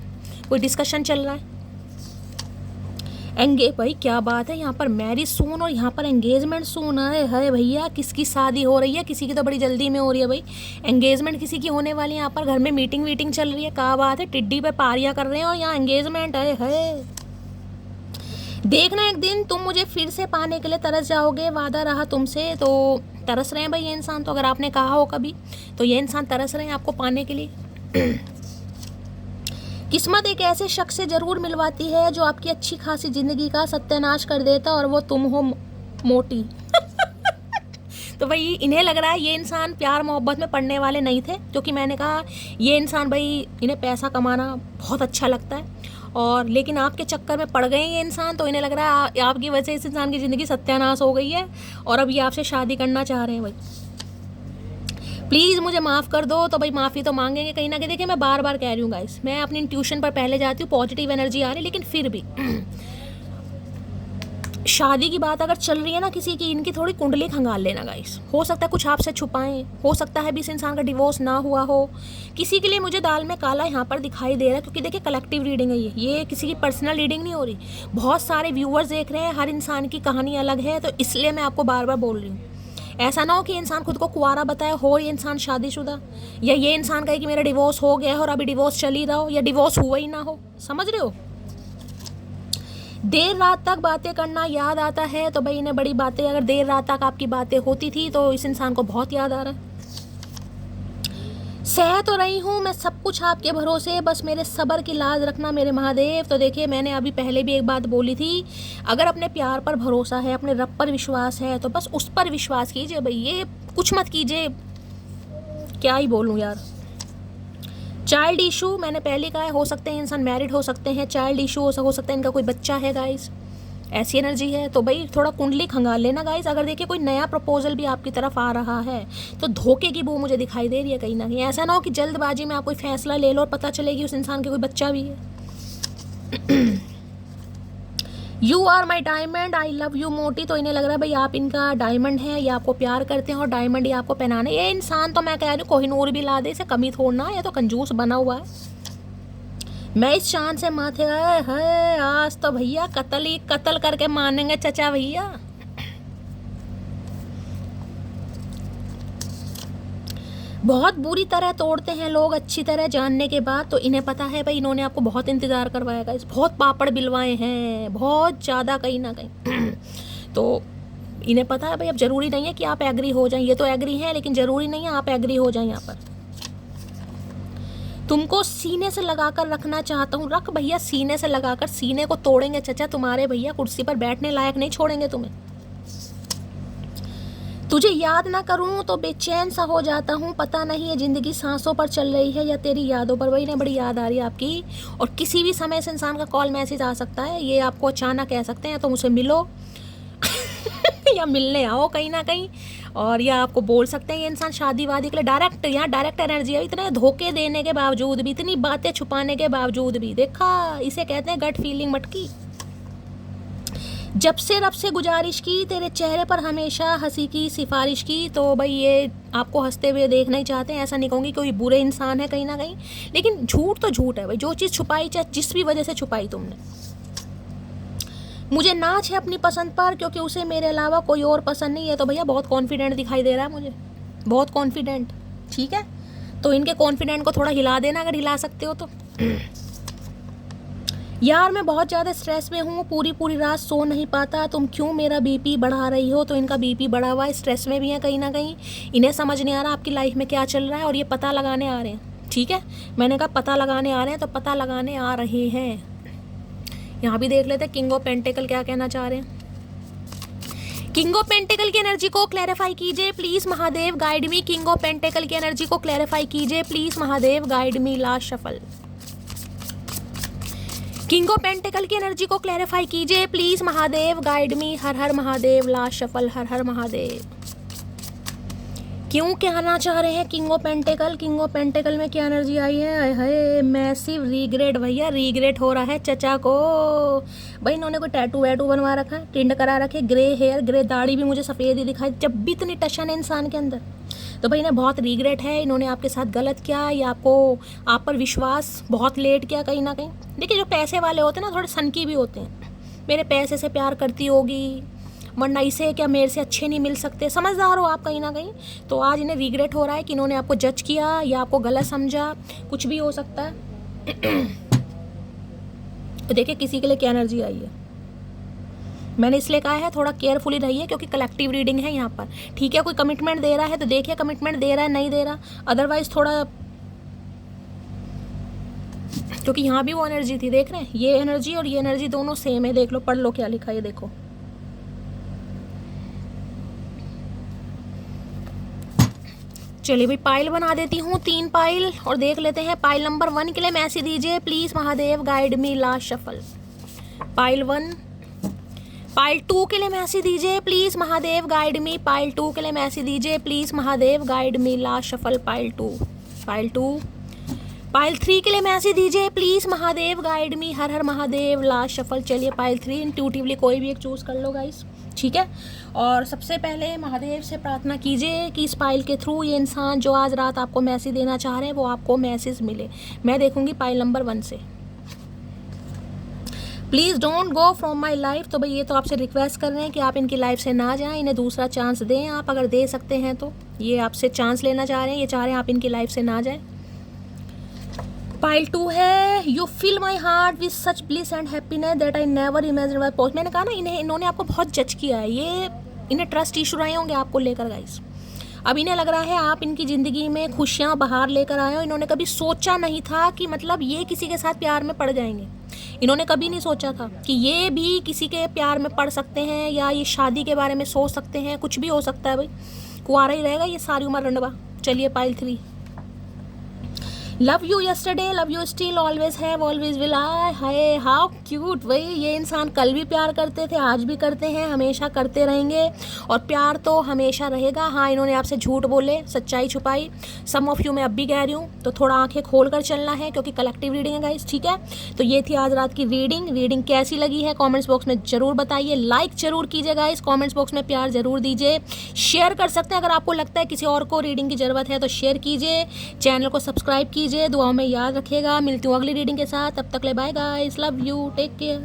Speaker 1: कोई डिस्कशन चल रहा है। भाई क्या बात है, यहाँ पर मैरिज सून और यहाँ पर एंगेजमेंट सून है भैया। किसकी शादी हो रही है, किसी की तो बड़ी जल्दी में हो रही है भाई। एंगेजमेंट किसी की होने वाली है, यहाँ पर घर में मीटिंग चल रही है। क्या बात है, टिड्डी पे पारियाँ कर रहे हैं और यहाँ एंगेजमेंट है। देखना एक दिन तुम मुझे फिर से पाने के लिए तरस जाओगे, वादा रहा तुमसे। तो तरस रहे हैं भाई ये इंसान, तो अगर आपने कहा हो कभी तो ये इंसान तरस रहे हैं आपको पाने के लिए। किस्मत एक ऐसे शख्स से जरूर मिलवाती है जो आपकी अच्छी खासी जिंदगी का सत्यानाश कर देता और वो तुम हो मोटी। तो भाई इन्हें लग रहा है ये इंसान प्यार मोहब्बत में पड़ने वाले नहीं थे, क्योंकि मैंने कहा ये इंसान भाई इन्हें पैसा कमाना बहुत अच्छा लगता है, और लेकिन आपके चक्कर में पड़ गए ये इंसान। तो इन्हें लग रहा है आपकी वजह से इस इंसान की ज़िंदगी सत्यानाश हो गई है और अब ये आपसे शादी करना चाह रहे हैं भाई। प्लीज़ मुझे माफ़ कर दो। तो भाई माफ़ी तो मांगेंगे कहीं ना कहीं। देखिए मैं बार बार कह रही हूँ गाइस, मैं अपनी इंट्यूशन पर पहले जाती हूँ, पॉजिटिव एनर्जी आ रही है, लेकिन फिर भी शादी की बात अगर चल रही है ना किसी की, इनकी थोड़ी कुंडली खंगाल लेना गाइस। हो सकता है कुछ आपसे छुपाएं, हो सकता है भी इस इंसान का डिवोर्स ना हुआ हो। किसी के लिए मुझे दाल में काला यहाँ पर दिखाई दे रहा है, क्योंकि देखिए कलेक्टिव रीडिंग है ये किसी की पर्सनल रीडिंग नहीं हो रही। बहुत सारे व्यूअर्स देख रहे हैं, हर इंसान की कहानी अलग है, तो इसलिए मैं आपको बार बार बोल रही हूँ। ऐसा ना हो कि इंसान खुद को कुंवारा बताए हो, ये इंसान शादीशुदा, या ये इंसान कहे कि मेरा डिवोर्स हो गया है और अभी डिवोर्स चल ही रहा हो, या डिवोर्स हुआ ही ना हो। समझ रहे हो। देर रात तक बातें करना याद आता है, तो भाई इन्हें बड़ी बातें, अगर देर रात तक आपकी बातें होती थी तो इस इंसान को बहुत याद आ रहा है। सह तो रही हूँ मैं सब कुछ आपके भरोसे, बस मेरे सब्र की लाज रखना मेरे महादेव। तो देखिए मैंने अभी पहले भी एक बात बोली थी, अगर अपने प्यार पर भरोसा है, अपने रब पर विश्वास है, तो बस उस पर विश्वास कीजिए भाई, ये कुछ मत कीजिए। क्या ही बोलूँ यार। चाइल्ड इशू मैंने पहले कहा है, हो सकते हैं इंसान मैरिड हो सकते हैं, चाइल्ड इशू हो सकता है इनका कोई बच्चा है गाइस, ऐसी एनर्जी है। तो भाई थोड़ा कुंडली खंगाल लेना गाइस। अगर देखिए कोई नया प्रपोजल भी आपकी तरफ आ रहा है तो धोखे की बू मुझे दिखाई दे रही है कहीं ना कहीं। ऐसा ना हो कि जल्दबाजी में आप कोई फैसला ले लो और पता चलेगी उस इंसान के कोई बच्चा भी है। You are my diamond, I love you मोटी। तो इन्हें लग रहा है भाई आप इनका डायमंड है, या आपको प्यार करते हैं और डायमंड ही आपको पहनाने। ये इंसान तो मैं कह रही हूँ कोहिनूर भी ला दे, इसे कमी थोड़ना, ये तो कंजूस बना हुआ है। मैं इस चांद से माथे है आज तो भैया कत्ल करके मानेंगे चचा भैया। बहुत बुरी तरह तोड़ते हैं लोग अच्छी तरह जानने के बाद। तो इन्हें पता है भाई इन्होंने आपको बहुत इंतज़ार करवाया गाइस, बहुत पापड़ बिलवाए हैं, बहुत ज़्यादा कहीं ना कहीं। तो इन्हें पता है भाई अब ज़रूरी नहीं है कि आप एग्री हो जाएं, ये तो एग्री हैं लेकिन ज़रूरी नहीं है आप एग्री हो जाएं। यहाँ पर तुमको सीने से लगाकर रखना चाहता हूँ, रख भैया सीने से लगाकर। सीने को तोड़ेंगे चचा तुम्हारे भैया, कुर्सी पर बैठने लायक नहीं छोड़ेंगे तुम्हें। तुझे याद ना करूं तो बेचैन सा हो जाता हूं, पता नहीं ये ज़िंदगी सांसों पर चल रही है या तेरी यादों पर। वही ना, बड़ी याद आ रही है आपकी। और किसी भी समय से इंसान का कॉल मैसेज आ सकता है, ये आपको अचानक कह सकते हैं तो मुझसे मिलो या मिलने आओ कहीं ना कहीं। और या आपको बोल सकते हैं ये इंसान शादी वादी के लिए डायरेक्ट, यहाँ डायरेक्ट एनर्जी है। इतने धोखे देने के बावजूद भी, इतनी बातें छुपाने के बावजूद भी, देखा, इसे कहते हैं गट फीलिंग मटकी। जब से रब से गुजारिश की, तेरे चेहरे पर हमेशा हंसी की सिफारिश की। तो भाई ये आपको हंसते हुए देखना ही चाहते हैं, ऐसा नहीं कहूँगी कोई बुरे इंसान है कहीं ना कहीं, लेकिन झूठ तो झूठ है भाई। जो चीज़ छुपाई, चाहे जिस भी वजह से छुपाई तुमने। मुझे नाच है अपनी पसंद पर, क्योंकि उसे मेरे अलावा कोई और पसंद नहीं है। तो भैया बहुत कॉन्फिडेंट दिखाई दे रहा है मुझे, बहुत कॉन्फिडेंट। ठीक है, तो इनके कॉन्फिडेंट को थोड़ा हिला देना अगर हिला सकते हो तो। यार मैं बहुत ज़्यादा स्ट्रेस में हूँ, पूरी रात सो नहीं पाता, तुम क्यों मेरा बीपी बढ़ा रही हो। तो इनका बीपी बढ़ा हुआ है, स्ट्रेस में भी है कहीं ना कहीं। इन्हें समझ नहीं आ रहा आपकी लाइफ में क्या चल रहा है, और ये पता लगाने आ रहे हैं। ठीक है, मैंने कहा पता लगाने आ रहे हैं, तो पता लगाने आ रहे हैं। यहाँ भी देख लेते हैं किंग ऑफ पेंटिकल क्या कहना चाह रहे हैं। किंग ऑफ पेंटिकल की एनर्जी को क्लैरिफाई कीजिए please Mahadev, guide me. King of pentacle की एनर्जी को क्लैरिफाई कीजिए please Mahadev, guide me. Last shuffle. King of pentacle की एनर्जी को क्लैरिफाई कीजिए प्लीज महादेव, गाइड मी। हर हर महादेव। Last shuffle. हर हर महादेव। क्यों कहना चाह रहे हैं king of pentacle? King of pentacle में क्या एनर्जी आई है? Hi, massive regret. भैया रीग्रेट हो रहा है चचा को। भाई इन्होंने कोई टैटू वैटू बनवा रखा है, टिंड करा रखे, ग्रे हेयर, ग्रे दाढ़ी भी मुझे सफ़ेद ही दिखाई, जब भी इतनी टशन है इंसान के अंदर। तो भाई इन्हें बहुत रीग्रेट है, इन्होंने आपके साथ गलत किया या आपको, आप पर विश्वास बहुत लेट किया कहीं ना कहीं। देखिए जो पैसे वाले होते हैं ना, थोड़े सनकी भी होते हैं। मेरे पैसे से प्यार करती होगी, वरना इसे क्या मेरे से अच्छे नहीं मिल सकते। समझदार हो आप कहीं ना कहीं। तो आज इन्हें रिग्रेट हो रहा है कि इन्होंने आपको जज किया या आपको गलत समझा, कुछ भी हो सकता है। तो देखिए किसी के लिए क्या एनर्जी आई है। मैंने इसलिए कहा है थोड़ा केयरफुली रहिए, क्योंकि कलेक्टिव रीडिंग है यहाँ पर। ठीक है, कोई कमिटमेंट दे रहा है तो देखिए कमिटमेंट दे रहा है नहीं दे रहा, अदरवाइज थोड़ा, क्योंकि यहाँ भी वो एनर्जी थी, देख रहे हैं ये एनर्जी और ये एनर्जी दोनों सेम है। देख लो, पढ़ लो क्या लिखा है, देखो। चलिए भाई पाइल बना देती हूँ, 3 पाइल, और देख लेते हैं। पाइल नंबर 1 के लिए मैसेज दीजिए please Mahadev, guide me. Last shuffle. Pile 1। Pile 2 के लिए मैसेज दीजिए please Mahadev, guide me. Pile 2 के लिए मैसेज दीजिए please Mahadev, guide me. Last shuffle. Pile 2। Pile 2। Pile 3 के लिए मैसेज दीजिए प्लीज महादेव, गाइड मी। हर हर महादेव। Last shuffle. चलिए पाइल 3, इंट्यूटिवली कोई भी एक चूज कर लो गाइस, ठीक है। और सबसे पहले महादेव से प्रार्थना कीजिए कि इस पाइल के थ्रू ये इंसान जो आज रात आपको मैसेज देना चाह रहे हैं वो आपको मैसेज मिले। मैं देखूंगी पाइल नंबर 1 से। Please don't go from my life. तो भाई ये तो आपसे रिक्वेस्ट कर रहे हैं कि आप इनकी लाइफ से ना जाएं, इन्हें दूसरा चांस दें आप, अगर दे सकते हैं तो। ये आपसे चांस लेना चाह रहे हैं, ये चाह रहे हैं आप इनकी लाइफ से ना जाएं। पाइल 2 है, you fill my heart with such bliss and happiness that I never imagine my post. मैंने कहा ना इन्होंने आपको बहुत जज किया है, ये इन्हें ट्रस्ट इशू रहे होंगे आपको लेकर गाइस। अब इन्हें लग रहा है आप इनकी ज़िंदगी में खुशियाँ बाहर लेकर आए हो। इन्होंने कभी सोचा नहीं था कि मतलब ये किसी के साथ प्यार में पड़ जाएंगे। इन्होंने कभी नहीं सोचा था कि ये भी किसी के प्यार में पड़ सकते हैं, या ये शादी के बारे में सोच सकते हैं। कुछ भी हो सकता है भाई, कुंवारा ही रहेगा ये सारी उम्र रंडवा। चलिए pile 3। Love you yesterday, love you still, always have, always will. I hi how cute. भाई ये इंसान कल भी प्यार करते थे, आज भी करते हैं, हमेशा करते रहेंगे, और प्यार तो हमेशा रहेगा। हाँ इन्होंने आपसे झूठ बोले, सच्चाई छुपाई, सम ऑफ यू मैं अब भी कह रही हूँ, तो थोड़ा आंखें खोल कर चलना है, क्योंकि कलेक्टिव रीडिंग है गाइस, ठीक है। तो ये थी आज रात की रीडिंग कैसी लगी है कॉमेंट्स बॉक्स में ज़रूर बताइए। लाइक ज़रूर कीजिए गाइस, कॉमेंट्स बॉक्स में प्यार ज़रूर दीजिए, शेयर कर सकते हैं अगर आपको लगता है किसी और को रीडिंग की ज़रूरत है तो शेयर कीजिए, चैनल को सब्सक्राइब कीजिए, दुआओं में याद रखिएगा। मिलती हूँ अगली रीडिंग के साथ, तब तक ले bye guys, love you, take care.